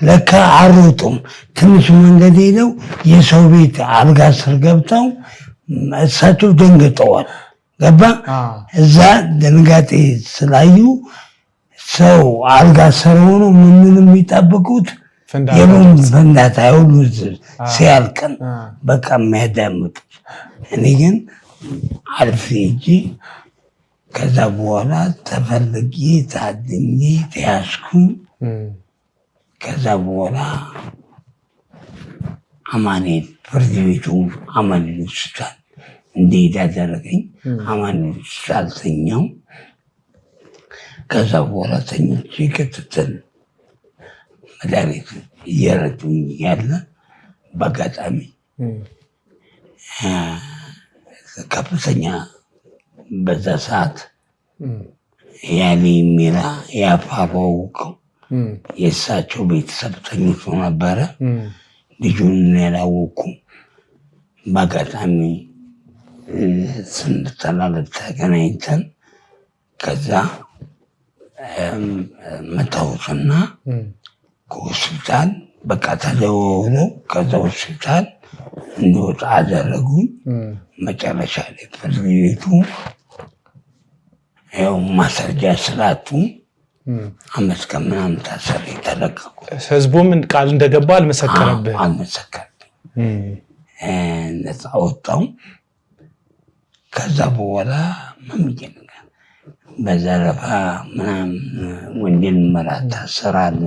ለካ አሮጡም። ትንሽ መንገድ ሄደው የሰው ቤት አልጋ ስር ገብተው እሳቸው ደንግጠዋል። ገባ እዛ ድንጋጤ ስላዩ ሰው አልጋ ስር ሆኖ ምንን የሚጠብቁት የቦምብ ፍንዳታ ሁሉ ሲያልቅን በቃ የሚያዳምጡት። እኔ ግን አልፌ ሂጄ ከዛ በኋላ ተፈልጌ ታድኜ ተያዝኩኝ። ከዛ በኋላ አማኑኤል ፍርድ ቤቱ አማኑኤል ሆስፒታል እንዴት ያደረገኝ አማኑኤል ሆስፒታል ተኛው። ከዛ በኋላ ተኝቼ ክትትል መድኃኒት እየረዱኝ ያለ በአጋጣሚ ከፍተኛ በዛ ሰዓት ያኔ ሚራ ያፋወቀው የእሳቸው ቤተሰብ ተኝቶ ነበረ። ልጁን ያላወኩም በአጋጣሚ ስንተላለፍ ተገናኝተን ከዛ መታወትና ከሆስፒታል በቃ ተደዋውሎ ከዛ ሆስፒታል እንዲወጣ አደረጉኝ። መጨረሻ ላይ ፍርድ ቤቱ ያው ማስረጃ ስላጡ አመት ከምናምን ታሰረ የተለቀቁ። ህዝቡም ቃል እንደገባ አልመሰከረብህ? አልመሰከረብኝ። ነፃ ወጣው። ከዛ በኋላ መምጀን በዘረፋ ምናምን ወንጀል ምርመራ ታሰራሉ፣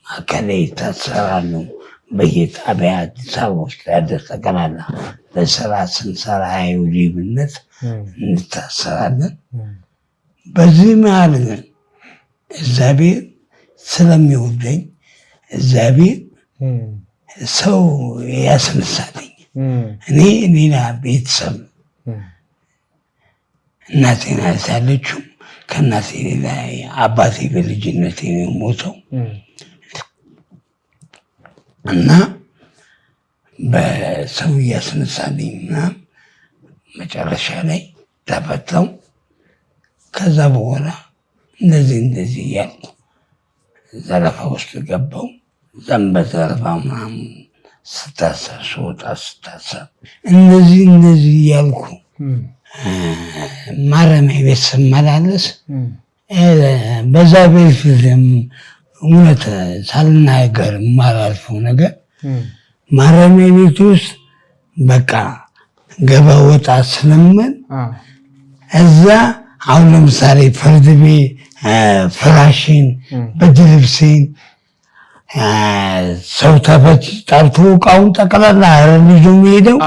ማዕከላዊ ታሰራሉ። በየጣቢያ አዲስ አበባ ውስጥ ያለ ጠቅላላ በስራ ስንሰራ ሌብነት እንታሰራለን። በዚህ መሀል ግን እግዚአብሔር ስለሚወደኝ እግዚአብሔር ሰው ያስነሳልኝ። እኔ ሌላ ቤተሰብ እናቴን ያለችው ከእናቴ ሌላ አባቴ በልጅነቴ ነው የሞተው እና በሰው እያስነሳልኝ ምናምን መጨረሻ ላይ ተፈታው። ከዛ በኋላ እንደዚህ እያልኩ ዘረፋ ውስጥ ገባው። በዘረፋ ምናምን ስታሰር ስወጣ ስታሰር እንደዚህ እያልኩ ማረሚያ ቤት ስመላለስ በዛ ቤት እውነት ሳልናገር የማላልፈው ነገር ማረሚያ ቤት ውስጥ በቃ ገባ ወጣ ስለምን እዛ አሁን ለምሳሌ ፍርድ ቤት ፍራሽን በድልብሴን ሰው ተፈች ጠርቶ እቃውን ጠቅላላ ልጁ የሚሄደው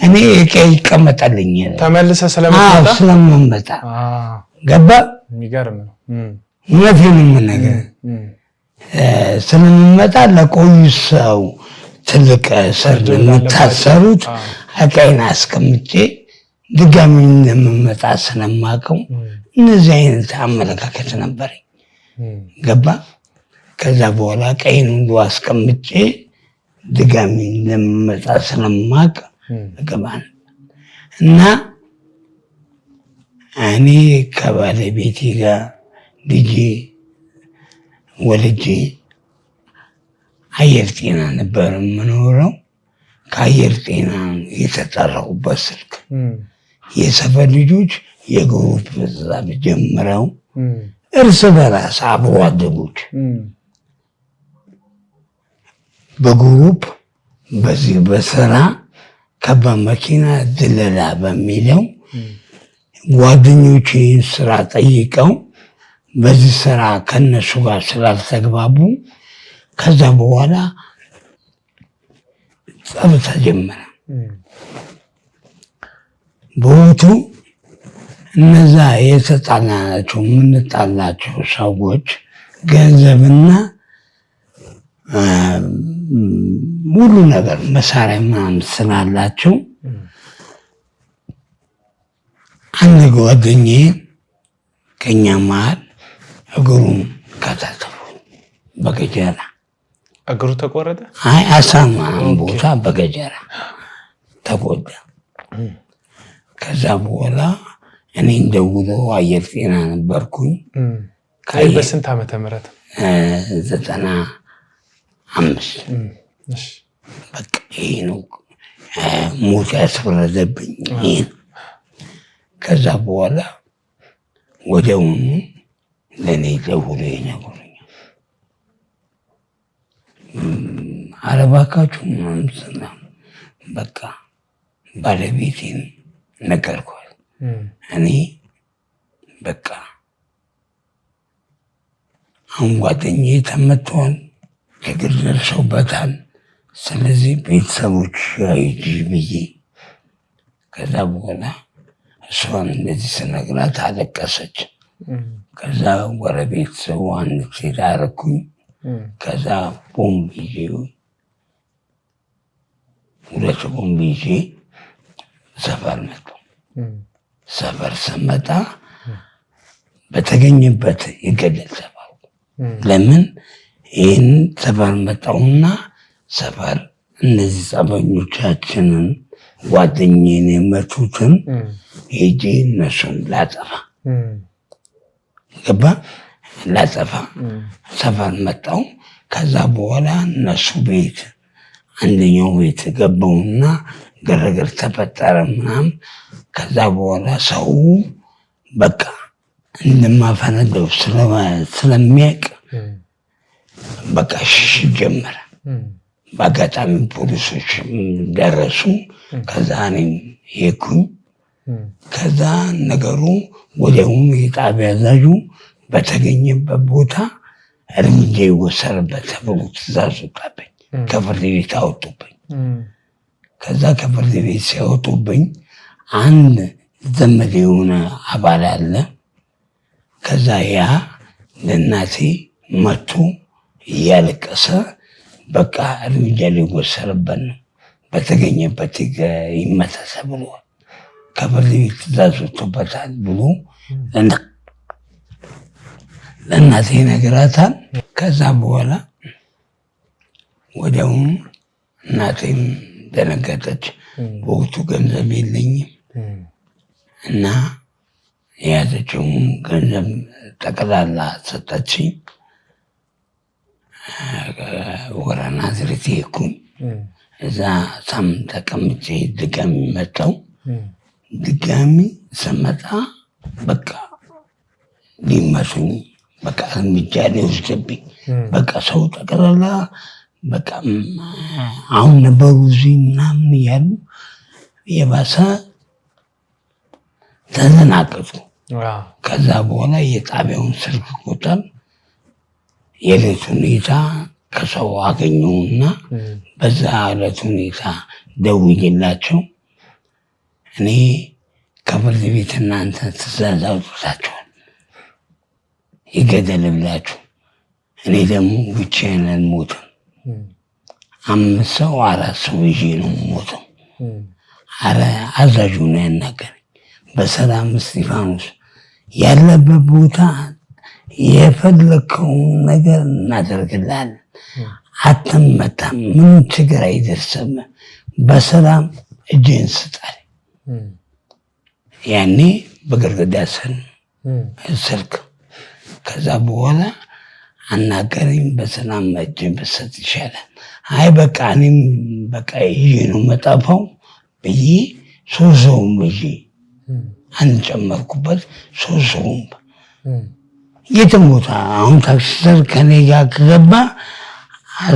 እኔ እቃ ይቀመጣልኝ ተመልሰ ስለምመጣ ገባ የሚገርም ነው። እውነቴን የምነግርህ ስለምመጣ ለቆዩ ሰው ትልቅ ሰርድ የምታሰሩት እቃዬን አስቀምጬ ድጋሚ እንደምመጣ ስለማውቀው እነዚህ አይነት አመለካከት ነበረኝ። ገባ ከዛ በኋላ እቃዬን ሁሉ አስቀምጬ ድጋሚ እንደምመጣ ስለማውቅ ገባን እና እኔ ከባለቤቴ ጋር ልጄ ወልጄ አየር ጤና ነበር የምኖረው። ከአየር ጤና የተጠራሁበት ስልክ የሰፈር ልጆች የግሩፕ ዛብ ጀምረው እርስ በራስ አብሮ አደጎች በግሩፕ በዚህ በስራ ከባድ መኪና ድለላ በሚለው ጓደኞቼን ስራ ጠይቀው በዚህ ስራ ከነሱ ጋር ስላልተግባቡ ከዛ በኋላ ጸብ ተጀመረ። በወቅቱ እነዛ የተጣላናቸው የምንጣላቸው ሰዎች ገንዘብና ሙሉ ነገር መሳሪያ ምናምን ስላላቸው አንድ ጓደኛዬ ከኛ መሀል እግሩን ከታተፉ በገጀራ እግሩ ተቆረጠ። አይ አሳማን ቦታ በገጀራ ተጎዳ። ከዛ በኋላ እኔ እንደውሎ አየር ጤና ነበርኩኝ። በስንት ዓመተ ምህረት? 95 በቃ ይሄ ነው ሞት ያስፈረደብኝ። ከዛ በኋላ ወዲያውኑ ለእኔ ደውሎ ይነግሩኛል። ኧረ እባካችሁ ምናምን ስላ በቃ ባለቤቴን ነገርኳት። እኔ በቃ አሁን ጓደኛዬ ተመቷል፣ ችግር ደርሰውበታል። ስለዚህ ቤተሰቦች ሂጂ ብዬ ከዛ በኋላ እሷን እንደዚህ ስነግራት አለቀሰች። ከዛ ጎረቤት ሰው አንድ ሴት አደረኩኝ። ከዛ ቦምብ ይዤ 2 ቦምብ ይዤ ሰፈር መጣሁ። ሰፈር ስመጣ በተገኘበት ይገደል ሰፈሩ። ለምን ይህን ሰፈር መጣሁና ሰፈር እነዚህ ጸበኞቻችንን ጓደኛዬን የመቱትን ሄጄ እነሱን ላጠፋ ገባ ላጠፋ ሰፈር መጣሁ። ከዛ በኋላ እነሱ ቤት አንደኛው ቤት ገባውና ግርግር ተፈጠረ ምናምን። ከዛ በኋላ ሰው በቃ እንደማፈነደው ስለሚያውቅ በቃ ሽሽት ጀመረ። በአጋጣሚ ፖሊሶች ደረሱ። ከዛ እኔም ሄድኩኝ። ከዛ ነገሩ ወዲያውኑ የጣቢያ አዛዡ በተገኘበት ቦታ እርምጃ ይወሰድበት ተብሎ ትዕዛዝ ወጣብኝ። ከፍርድ ቤት አወጡብኝ። ከዛ ከፍርድ ቤት ሲያወጡብኝ አንድ ዘመድ የሆነ አባል አለ። ከዛ ያ ለእናቴ መቶ እያለቀሰ በቃ እርምጃ ሊወሰድበት ነው፣ በተገኘበት ይመታ ብሏል፣ ከፍርድ ቤት ትዕዛዝ ወጥቶበታል ብሎ ለእናቴ ነግራታል። ከዛ በኋላ ወዲያውኑ እናቴም ደነገጠች። በወቅቱ ገንዘብ የለኝም እና የያዘችውን ገንዘብ ጠቅላላ ሰጠችኝ። ወደ ናዝሬት ሄድኩኝ። እዛ ሳምንት ተቀምጬ ድጋሚ መጣሁ። ድጋሚ ስመጣ በቃ ሊመቱኝ፣ በቃ እርምጃ ሊወስድብኝ፣ በቃ ሰው ጠቅላላ በቃ አሁን ነበሩ እዚህ ምናምን እያሉ የባሰ ተዘናቀፉ። ከዛ በኋላ የጣቢያውን ስልክ ቁጥር የዕለት ሁኔታ ከሰው አገኘውና በዛ ዕለት ሁኔታ ደውዬላቸው እኔ ከፍርድ ቤት እናንተ ትዕዛዝ አውጥታችኋል ይገደልብላችሁ፣ እኔ ደግሞ ብቻዬን አልሞትም፣ 5 ሰው 4 ሰው ይዤ ነው የምሞተው። አዛዡ ነው ያናገረኝ። በሰላም እስጢፋኖስ ያለበት ቦታ የፈለከውን ነገር እናደርግልሃለን፣ አትመታም፣ ምንም ችግር አይደርስም፣ በሰላም እጅህን ስጣል። ያኔ በግርግዳ ስልክ ከዛ በኋላ አናገረኝ። በሰላም እጅህን ብትሰጥ ይሻላል። አይ በቃ እኔም በቃ ይዤ ነው መጣፋው ብዬ 3 ሰውም ብዬ አንጨመርኩበት። 3 ሰውም የትም ቦታ አሁን ታክሲ ስር ከኔ ጋር ከገባ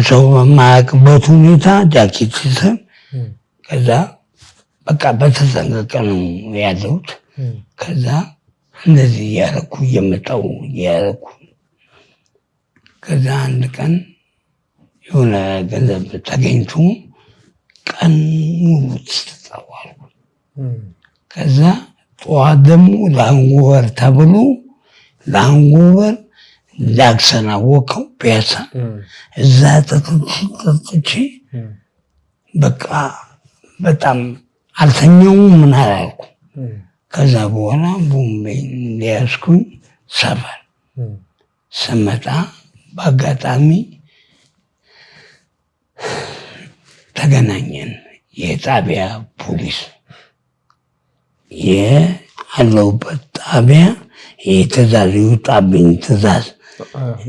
ሰው በማያውቅበት ሁኔታ ጃኬት ስር ከዛ በቃ በተጠንቀቀ ነው ያለሁት። ከዛ እንደዚህ እያደረኩ እየመጣሁ እያደረኩ ከዛ አንድ ቀን የሆነ ገንዘብ ተገኝቶ ቀን ሙሉ ተጠዋልኩ። ከዛ ጠዋት ደግሞ ላንጎበር ተብሎ ላንጎበር ዳክሰን አወቀው ፒያሳ እዛ ጠጥቼ በቃ በጣም አልተኛውም ምን አላልኩ። ከዛ በኋላ ቦምቤን ሊያዝኩኝ ሰፈር ስመጣ በአጋጣሚ ተገናኘን። የጣቢያ ፖሊስ ያለሁበት ጣቢያ የትእዛዝ ይውጣብኝ ትእዛዝ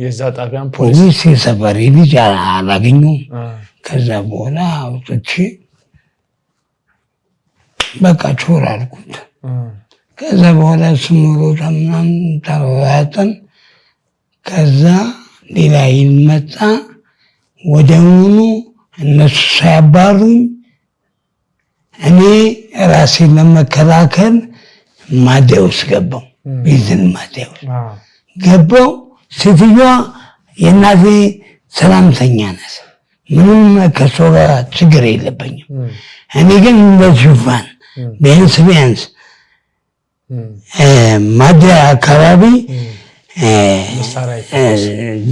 የዛ ጣቢያን ፖሊስ የሰፈሬ ልጅ አላገኘሁም። ከዛ በኋላ አውጥቼ በቃ ቾር አልኩት። ከዛ በኋላ ስንሮጣ ምናምን ተባባጠን። ከዛ ሌላ ይመጣ ወደውኑ እነሱ ሳያባሩኝ እኔ ራሴን ለመከላከል ማደያ ውስጥ ገባው። ቤዝን ማደያ ውስጥ ገባው። ሴትዮዋ የእናቴ ሰላምተኛ ናት። ምንም ከሷ ጋር ችግር የለብኝም። እኔ ግን በሽፋን ቢያንስ ማደያ አካባቢ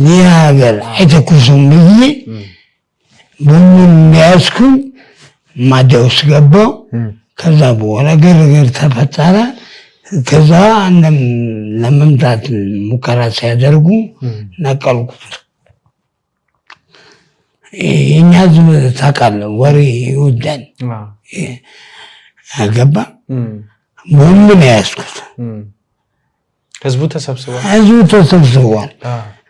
ሌላ ሀገር አይተኩሱም ብዬ ቡሙን ያዝኩኝ። ማደያ ውስጥ ገባው። ከዛ በኋላ ግርግር ተፈጠረ። ከዛ ለመምታት ሙከራ ሲያደርጉ ነቀልኩት። የኛ ህዝብ ታውቃለህ፣ ወሬ ይወዳል። ገባ ቦምብ ያዝኩት። ህዝቡ ተሰብስቧል።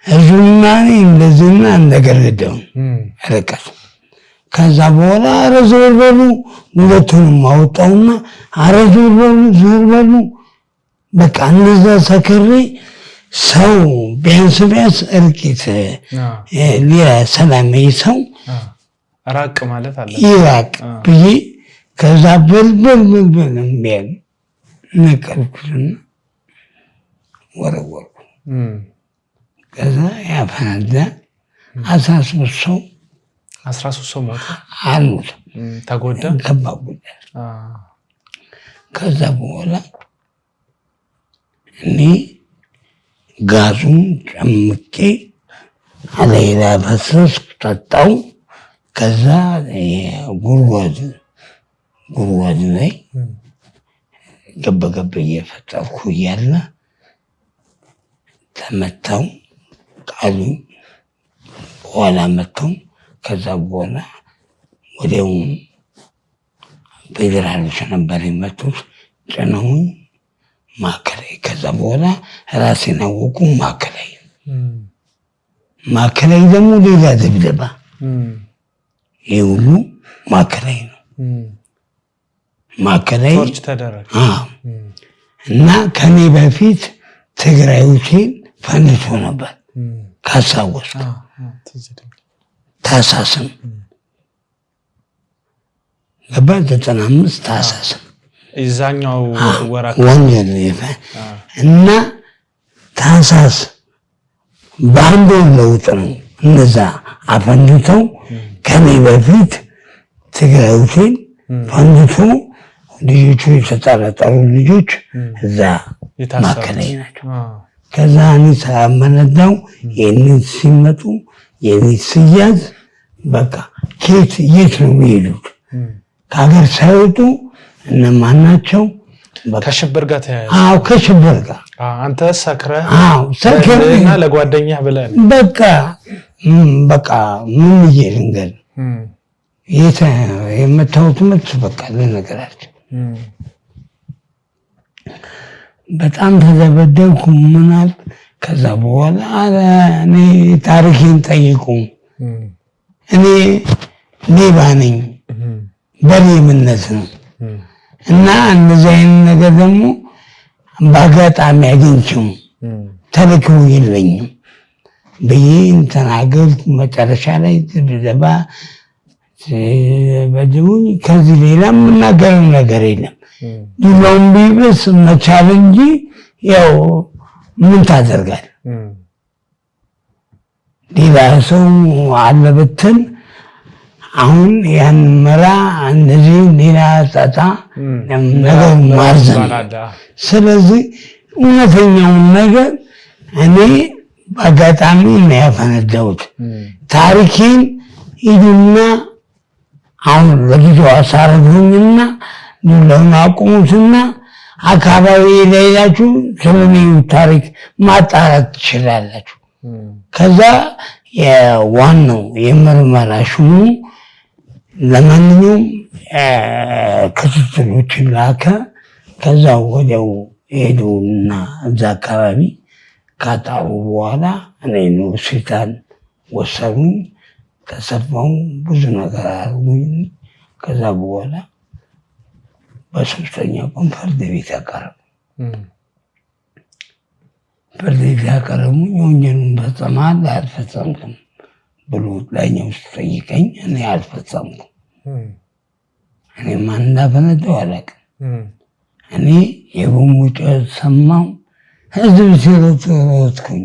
ህዝቡና እኔ እንደዚህና እንደገረደው ርቀት። ከዛ በኋላ ኧረ ዞር በሉ፣ ሁለቱንም አወጣውና ኧረ ዞር በሉ በቃ እነዛ ሰክሬ ሰው ቢያንስ እርቂት ሰላማዊ ሰው ራቅ ማለት አለ ይራቅ ብዬ ከዛ በልበል የሚያል ነቀልኩትና ወረወርኩ። ከዛ ያፈነዳ 13 ሰው ሞተ። አሉት ተጎዳ፣ ከባድ ጉዳት። ከዛ በኋላ እኔ ጋዙን ጨምቄ አለይላ ፈሰስኩ፣ ጠጣው። ከዛ ጉድጓድ ላይ ገበገብ እየፈጠርኩ እያለ ተመታው። ቃሉኝ በኋላ መተው። ከዛ በኋላ ወዲያውኑ ፌዴራሎች ነበር የመጡት፣ ጭነውኝ ማዕከላዊ። ከዛ በኋላ ራሴን አወቁ። ማዕከላዊ ደግሞ ሌላ ድብደባ። ይህ ሁሉ ማዕከላዊ ነው። ማዕከላዊ እና ከኔ በፊት ትግራይ ሆቴል ፈንድቶ ነበር። ካሳወስኩ ታህሳስም ገባ 95 ታህሳስም እዛኛው ወራክ ወንጀል እና ታህሳስ በአንድ ለውጥ ነው እነዛ አፈንድተው ከኔ በፊት ትግራይ ሆቴል ፈንድቶ ልጆቹ የተጠረጠሩ ልጆች እዛ ማከለኝ ናቸው። ከዛ እኔ ሳመነዳው የኔት ሲመጡ የኔት ሲያዝ በቃ የት ነው የሚሄዱት? ከሀገር ሳይወጡ እነማን ናቸው? ከሽብር ጋር ተያያዘ። ከሽብር ጋር አንተ ሰክረህና ለጓደኛህ ብለህ በቃ ምን ይልንገል የመታወት ምት በቃ ለነገራችን በጣም ተዘበደብኩ። ምናል ከዛ በኋላ እኔ ታሪኬን ጠይቁ፣ እኔ ሌባ ነኝ በሌብነት ነው እና እንደዚህ አይነት ነገር ደግሞ በአጋጣሚ አግኝቼው ተልእኮ የለኝም ብዬ ተናገርኩ። መጨረሻ ላይ ድብደባ በድቡኝ። ከዚህ ሌላ የምናገረው ነገር የለም። ዱላውን ቢብስ መቻል እንጂ ያው ምን ታደርጋል? ሌላ ሰው አለ ብትል አሁን ያን መራ እንደዚህ ሌላ ጣጣ ነገር ማርዘም። ስለዚህ እውነተኛውን ነገር እኔ በአጋጣሚ ነው ያፈነዳሁት። ታሪኬን ሂዱና አሁን ለጊዜው አሳረፉኝና ዱላውን አቁሙትና አካባቢ ላይ ሄዳችሁ ስለኔ ታሪክ ማጣራት ትችላላችሁ። ከዛ የዋናው የምርመራ ሹሙ ለማንኛውም ክትትሎችን ላከ። ከዛ ወዲያው ሄዱና እዛ አካባቢ ካጣሩ በኋላ እኔን ሆስፒታል ወሰዱኝ። ተሰፋው ብዙ ነገር አድርጉኝ። ከዛ በኋላ በሶስተኛው ቀን ፍርድ ቤት ያቀረቡ። ፍርድ ቤት ያቀረቡኝ ወንጀሉን ፈጽመሃል አልፈጸምኩም ብሎ ዳኛው ሲጠይቀኝ እኔ አልፈጸምኩም። እኔ ማን እንዳፈነዳው አላውቅም። እኔ የቦምቡ ጩኸት ሰማሁ፣ ህዝብ ሲሮጥ ሮጥኩኝ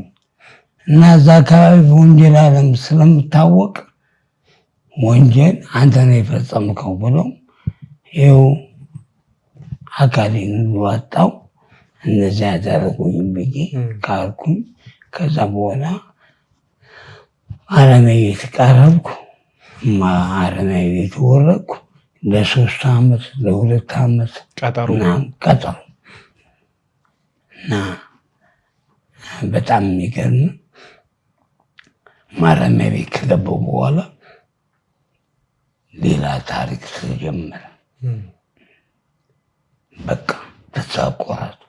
እና እዛ አካባቢ በወንጀል ዓለም ስለምታወቅ ወንጀል አንተ ነው የፈጸምከው ብለው ይኸው አካሌን ዋጣው። እነዚያ ያደረጉኝ ብዬ ካልኩኝ ከዛ በኋላ ማረሚያ ቤት ቀረብኩ። ማረሚያ ቤት ወረድኩ። ለ3 ዓመት ለ2 ዓመት ቀጠሮ እና በጣም የሚገርም ማረሚያ ቤት ከገባሁ በኋላ ሌላ ታሪክ ተጀመረ። በቃ ተሳቆራቱ።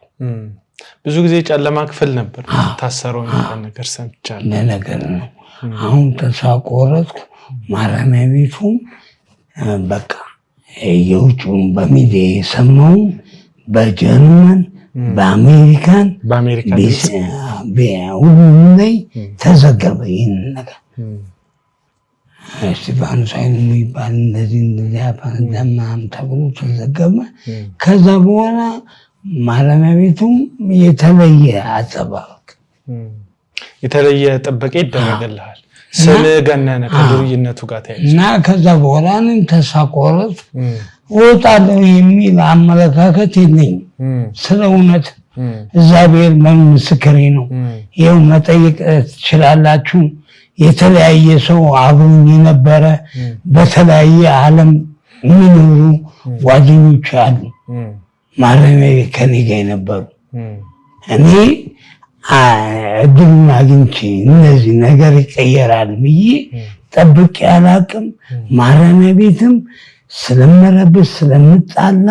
ብዙ ጊዜ ጨለማ ክፍል ነበር ታሰረው ነገር ሰምቻለሁ። ለነገር ነው። አሁን ተሳቆረጥኩ። ማረሚያ ቤቱ በቃ የውጭውን በሚዲያ የሰማው በጀርመን በአሜሪካን ሁሉም ላይ ተዘገበ። ይህን ነገር እስጢፋኖስ ኃይሉ የሚባል እንደዚህ አፈነዳም ተብሎ ተዘገበ። ከዛ በኋላ ማረሚያ ቤቱም የተለየ አጠባበቅ የተለየ ጥበቃ ይደረግልሃል። ስለ ገነነ ከዱርይነቱ ጋር ተያይዞ እና ከዛ በኋላ እኔም ተስፋ ቆረጥኩ። እወጣለሁ የሚል አመለካከት የለኝም። ስለ እውነት እግዚአብሔር ምስክሬ ነው። ይኸው መጠየቅ ትችላላችሁ። የተለያየ ሰው አብሮኝ የነበረ በተለያየ ዓለም የሚኖሩ ጓደኞች አሉ ማረሚያ ቤት ከኔ ጋር የነበሩ። እኔ እድሉን አግኝቼ እነዚህ ነገር ይቀየራል ብዬ ጠብቄ አላቅም። ማረሚያ ቤትም ስለምረብሽ ስለምጣላ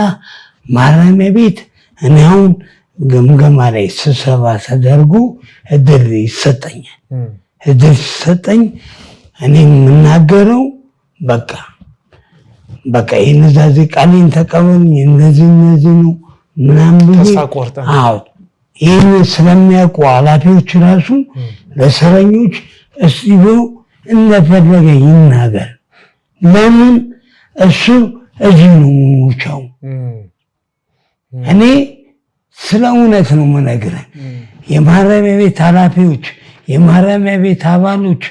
ማረሚያ ቤት እኔ አሁን ግምገማ ላይ ስብሰባ ተደርጎ እድል ይሰጠኛል። እድል ሲሰጠኝ እኔ የምናገረው በቃ የነዛዜ ቃሌን ተቀበሉኝ እነዚህ ነው ምናምን ብዬ ይህን ስለሚያውቁ ኃላፊዎች ራሱ ለእስረኞች እስቲ እንደፈለገ ይናገር፣ ለምን እሱ እዚህ ነው ሞቻው እኔ ስለ እውነት ነው የምነግርህ። የማረሚያ ቤት ኃላፊዎች፣ የማረሚያ ቤት አባሎች፣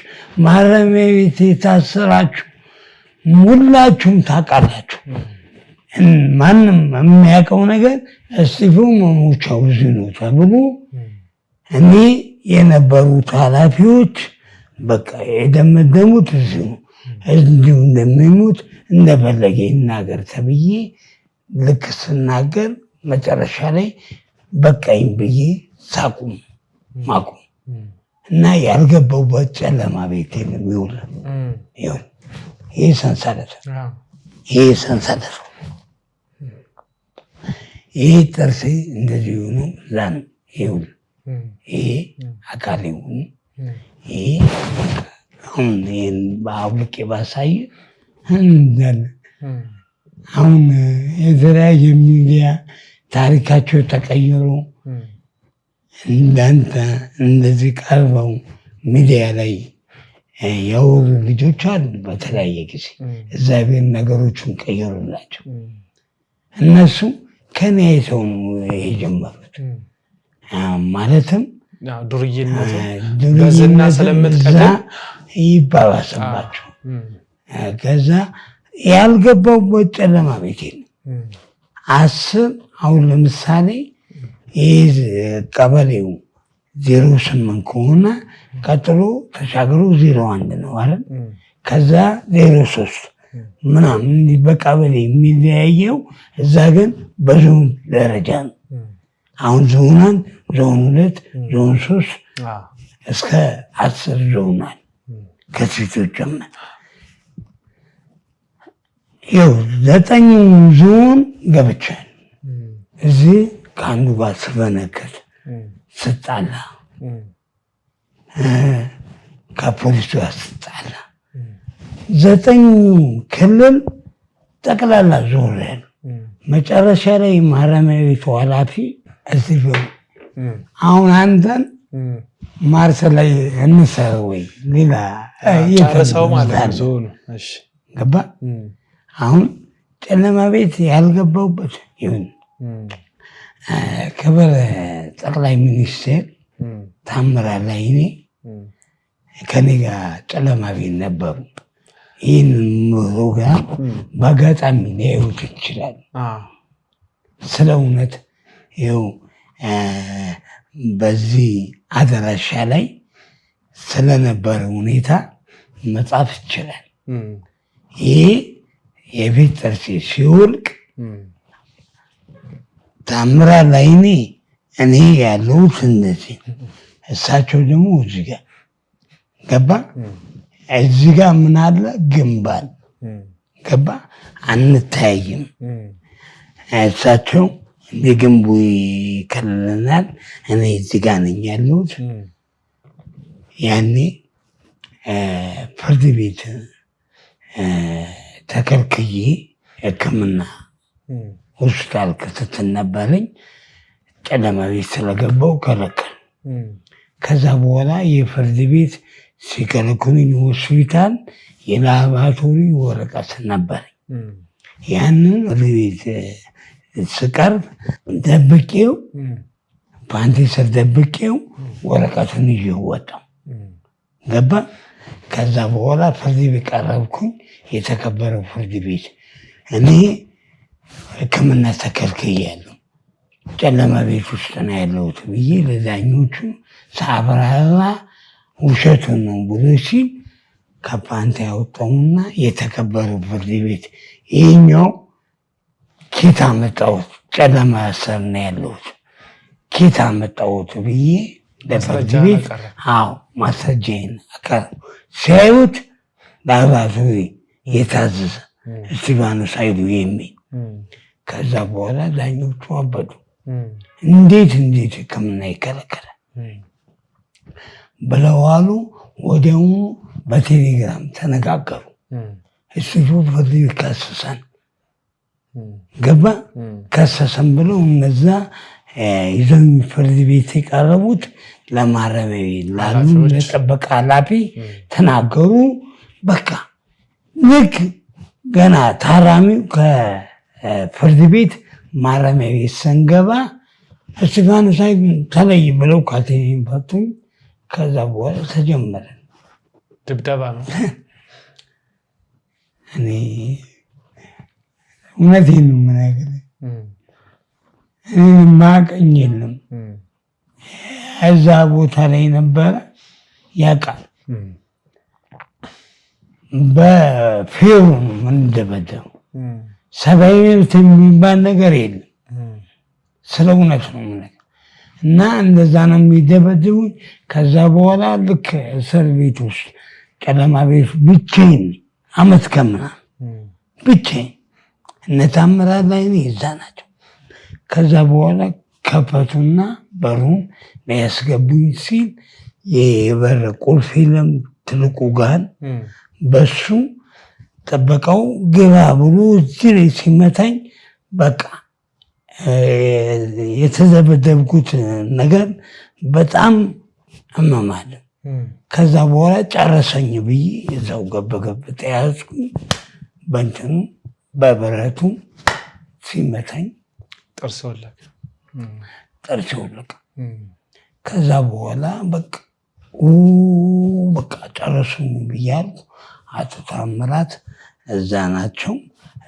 ማረሚያ ቤት የታሰራችሁ ሁላችሁም ታውቃላችሁ። ማንም የሚያውቀው ነገር እስጢፎ መሞቻው እዚህ ነው ተብሎ እኔ የነበሩት ኃላፊዎች በቃ የደመደሙት እዚህ ነው። እንዲሁ እንደሚሞት እንደፈለገ ይናገር ተብዬ ልክ ስናገር መጨረሻ ላይ በቃኝ ብዬ ሳቁም ማቁም እና ያልገባሁበት ጨለማ ቤት የለም። ይኸውልህ ይሄ ሰንሰለት ይሄ ጥርሴ እንደዚህ ሆኖ እዛ ነው። ይኸውልህ ይሄ አካሌ ሆኖ ይሄ አሁን ይህን በአውልቄ ባሳየ እንዳለ አሁን የተለያየ ሚዲያ ታሪካቸው ተቀይሮ እንዳንተ እንደዚህ ቀርበው ሚዲያ ላይ ያወሩ ልጆች አሉ። በተለያየ ጊዜ እግዚአብሔር ነገሮቹን ቀየሩላቸው። እነሱ ከኔ አይተው ነው የጀመሩት። ማለትም ዱርዬነት በዝና ስለምትቀደም ይባባስባቸው። ከዛ ያልገባሁበት ጨለማ ቤት የለም። 10 አሁን ለምሳሌ ይህ ቀበሌው 08 ከሆነ ቀጥሎ ተሻግሮ 01 ነው አይደል? ከዛ 03 ምናምን እንዲህ በቀበሌ የሚለያየው፣ እዛ ግን በዞን ደረጃ ነው። አሁን ዞን 1፣ ዞን 2፣ ዞን 3 እስከ 10 ዞናል ከሴቶች ጀምር። ይኸው 9 ዞን ገብቻል። እዚህ ከአንዱ ጋር ስበነከት ስጣላ ከፖሊሱ ጋር ስጣላ 9 ክልል ጠቅላላ ዞር ያለ መጨረሻ ላይ ማረሚያ ቤቱ ኃላፊ እስጢፎ አሁን አንተን ማርስ ላይ እንሰራ ወይ ሌላ ጨርሰው ማለት ነው። እሺ ገባ። አሁን ጨለማ ቤት ያልገባሁበት ይሁን ክብር ጠቅላይ ሚኒስቴር ታምራት ላይኔ ከኔ ጋር ጨለማ ቤት ነበሩ። ይህን ፕሮግራም በአጋጣሚ ሊያዩት ይችላል። ስለ እውነት ይኸው በዚህ አድራሻ ላይ ስለነበረ ሁኔታ መጻፍ ይችላል። ይህ የቤት ጥርሴ ሲወልቅ ታምራት ላይኔ እኔ ያለሁት እንደዚህ፣ እሳቸው ደግሞ እዚህ ጋር ገባ። እዚህ ጋር ምን አለ ግንባል ገባ። አንታይም። እሳቸው የግንቡ ይከልለናል። እኔ እዚህ ጋር ነኝ ያለሁት። ያኔ ፍርድ ቤት ተከልክዬ ሕክምና ሆስፒታል ክትትል ነበረኝ። ጨለማ ቤት ስለገባው ከለከል። ከዛ በኋላ የፍርድ ቤት ሲከለክሉኝ ሆስፒታል የላቦራቶሪ ወረቀት ነበረኝ። ያንን ፍርድ ቤት ስቀርብ ደብቄው ፓንቲ ስር ደብቄው ወረቀቱን ይዤ ወጣሁ። ገባ። ከዛ በኋላ ፍርድ ቤት ቀረብኩኝ። የተከበረው ፍርድ ቤት እኔ ሕክምና ተከልክያለሁ፣ ጨለማ ቤት ውስጥ ነው ያለሁት ብዬ ለዳኞቹ ሳብራራ ውሸቱን ነው ብሎ ሲል ከፓንታ ያወጣውና የተከበረው ፍርድ ቤት ይህኛው ኬታ መጣሁት፣ ጨለማ ስር ነው ያለሁት ኬታ መጣሁት ብዬ ለፍርድ ቤት ማስረጃዬን አቀረብኩ። ሲያዩት ላቦራቶሪ የታዘዘ እስጢፋኖስ ኃይሉ የሚል። ከዛ በኋላ ዳኞቹ አበዱ። እንዴት ሕክምና ይከለከላል ብለዋሉ። ወዲያውኑ በቴሌግራም ተነጋገሩ። እስጢፎ ፍርድ ቤት ከሰሰን ገባ። ከሰሰን ብለው እነዛ ይዘው ፍርድ ቤት የቀረቡት ለማረሚያ ቤት ላሉ ለጥበቃ ኃላፊ ተናገሩ። በቃ ልክ ገና ታራሚው ከፍርድ ቤት ማረሚያ ቤት ስንገባ እስጢፋኖስ ተለይ ብለው ካቴናዬን ፈቱኝ። ከዛ በኋላ ተጀመረ ድብደባ ነው። እኔ እውነቴን ነው የምነግርህ፣ ማቀኝ የለም እዛ ቦታ ላይ ነበረ ያውቃል። በፌሩ ነው የምንደበደበው። ሰብአዊ መብት የሚባል ነገር የለም። ስለ እውነት ነው የምነግርህ። እና እንደዛ ነው የሚደበድቡኝ። ከዛ በኋላ ልክ እስር ቤት ውስጥ ጨለማ ቤት ብቻዬን አመት ከምናምን ብቻዬን እነ ታምራት ላይ እዛ ናቸው። ከዛ በኋላ ከፈቱና በሩን ሊያስገቡኝ ሲል የበር ቁልፍ የለም ትልቁ ጋር በሱ ጠበቀው ግባ ብሎ እዚህ ላይ ሲመታኝ በቃ የተዘበደብኩት ነገር በጣም እመማለሁ። ከዛ በኋላ ጨረሰኝ ብዬ እዛው ገበገብ ተያዝኩ። በእንትኑ በብረቱ ሲመታኝ ጥርስ ወለቀ። ከዛ በኋላ በቃ ጨረሱኝ ብያለሁ። አቶ ታምራት እዛ ናቸው።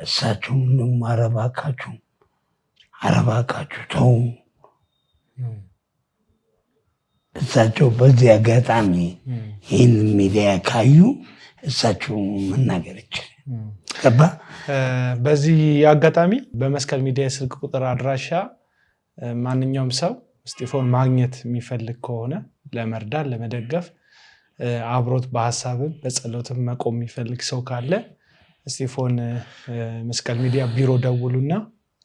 እሳቸውም ደግሞ አረባካችሁ ተው። እሳቸው በዚህ አጋጣሚ ይህን ሚዲያ ካዩ እሳቸው መናገር ይችላል። ገባ። በዚህ አጋጣሚ በመስቀል ሚዲያ የስልክ ቁጥር አድራሻ ማንኛውም ሰው እስጢፎን ማግኘት የሚፈልግ ከሆነ ለመርዳት ለመደገፍ አብሮት በሀሳብም በጸሎትም መቆም የሚፈልግ ሰው ካለ እስጢፎን መስቀል ሚዲያ ቢሮ ደውሉና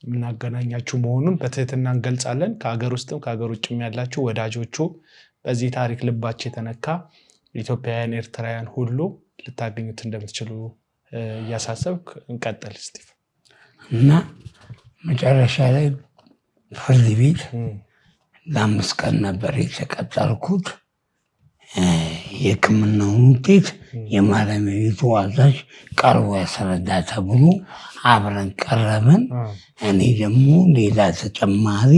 የምናገናኛችሁ መሆኑን በትህትና እንገልጻለን። ከሀገር ውስጥም ከሀገር ውጭም ያላችሁ ወዳጆቹ በዚህ ታሪክ ልባቸው የተነካ ኢትዮጵያውያን ኤርትራውያን ሁሉ ልታገኙት እንደምትችሉ እያሳሰብክ እንቀጥል እስጢፎን። እና መጨረሻ ላይ ፍርድ ቤት ለ5 ቀን ነበር የተቀጠርኩት። የሕክምናውን ውጤት የማረሚያ ቤቱ አዛዥ ቀርቦ ያስረዳ ተብሎ አብረን ቀረብን። እኔ ደግሞ ሌላ ተጨማሪ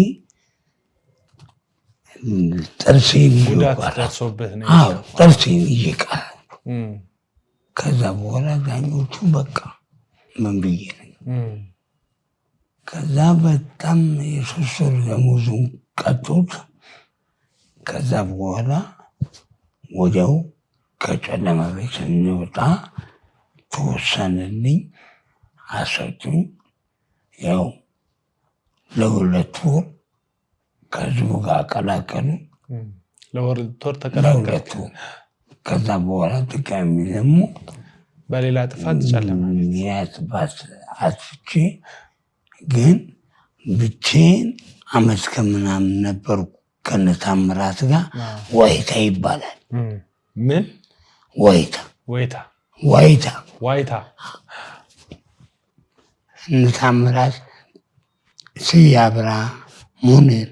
ጥርሴን እየቀረብኩ ከዛ በኋላ ዳኞቹ በቃ ምን ብዬ ነኝ። ከዛ በጣም የ3 ወር ደመወዙን ቀጡት። ከዛ በኋላ ወዲያው ከጨለማ ቤት እንወጣ ተወሰንልኝ። አሰጡኝ። ያው ለ2 ወር ከህዝቡ ጋር ቀላቀሉ። ለ2 ወር ተቀላቀሉ። ከዛ በኋላ ድጋሚ ደግሞ በሌላ ጥፋት ጨለማ ጥፋት አጥፍቼ ግን ብቻዬን አመት ከምናምን ነበርኩ ከነ ታምራት ጋር። ዋይታ ይባላል። ምን ዋይታ እነ ታምራት ስያብራ ሙኒር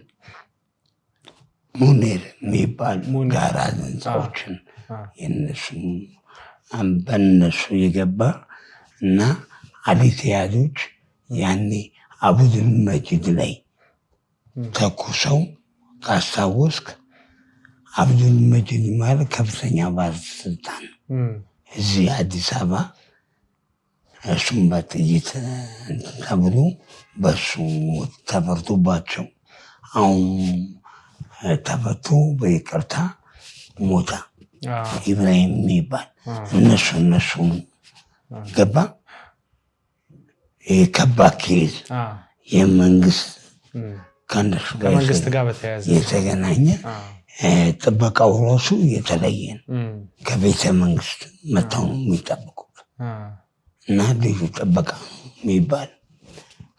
የሚባል ጋራ ህንፃዎችን በእነሱ የገባ እና አሊትያዞች ያኔ አቡድል መጂድ ላይ ተኩሰው ካስታወስክ፣ አብዱል መጂድ ማለት ከፍተኛ ባለስልጣን እዚህ አዲስ አበባ፣ እሱም በጥይት ተብሎ በሱ ተፈርዶባቸው አሁን ተፈቶ በይቅርታ ሞታ ኢብራሂም የሚባል እነሱ ገባ። ከባድ ኬዝ የመንግስት ከመንግስት ጋር በተያያዘ የተገናኘ ጥበቃው ራሱ የተለየ ነው። ከቤተ መንግስት መጥተው ነው የሚጠብቁት እና ልዩ ጥበቃ የሚባል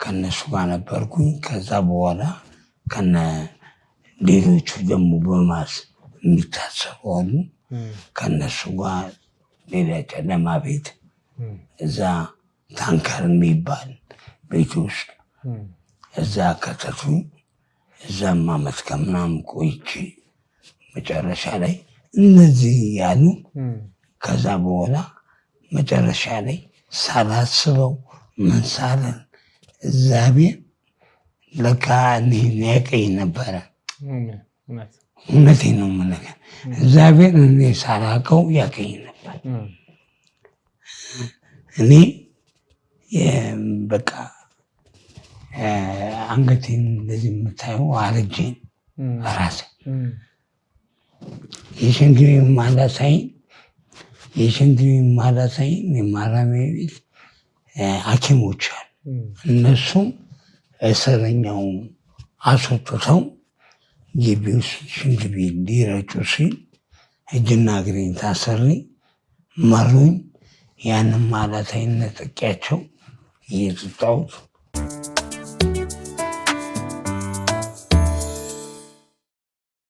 ከነሱ ጋር ነበርኩኝ። ከዛ በኋላ ከነ ሌሎቹ ደግሞ በማስ የሚታሰሩ አሉ። ከነሱ ጋር ሌላ ጨለማ ቤት እዛ ታንከር የሚባል ቤት ውስጥ እዛ ከተቱኝ። እዛም አመት ከምናምን ቆይቼ መጨረሻ ላይ እነዚህ ያሉ። ከዛ በኋላ መጨረሻ ላይ ሳላስበው ምን ሳለን እግዚአብሔር ለካ እኔን ያቀኝ ነበረ። እውነቴን ነው የምልህ። እግዚአብሔር እኔ ሳላውቀው ያቀኝ ነበር። እኔ በቃ አንገቴን እንደዚህ የምታየው አረጀኝ ራሴ የሽንግሬን ማላሳይን የማረሚያ ቤት ሐኪሞች አሉ። እነሱም እስረኛው አስወጥተው ግቢ ውስጥ ሽንት ቤት ሊረጩ ሲል እጅና እግሬን ታስሬ መሩኝ። ያንን ማላሳይን ነጥቄያቸው እየጠጣሁት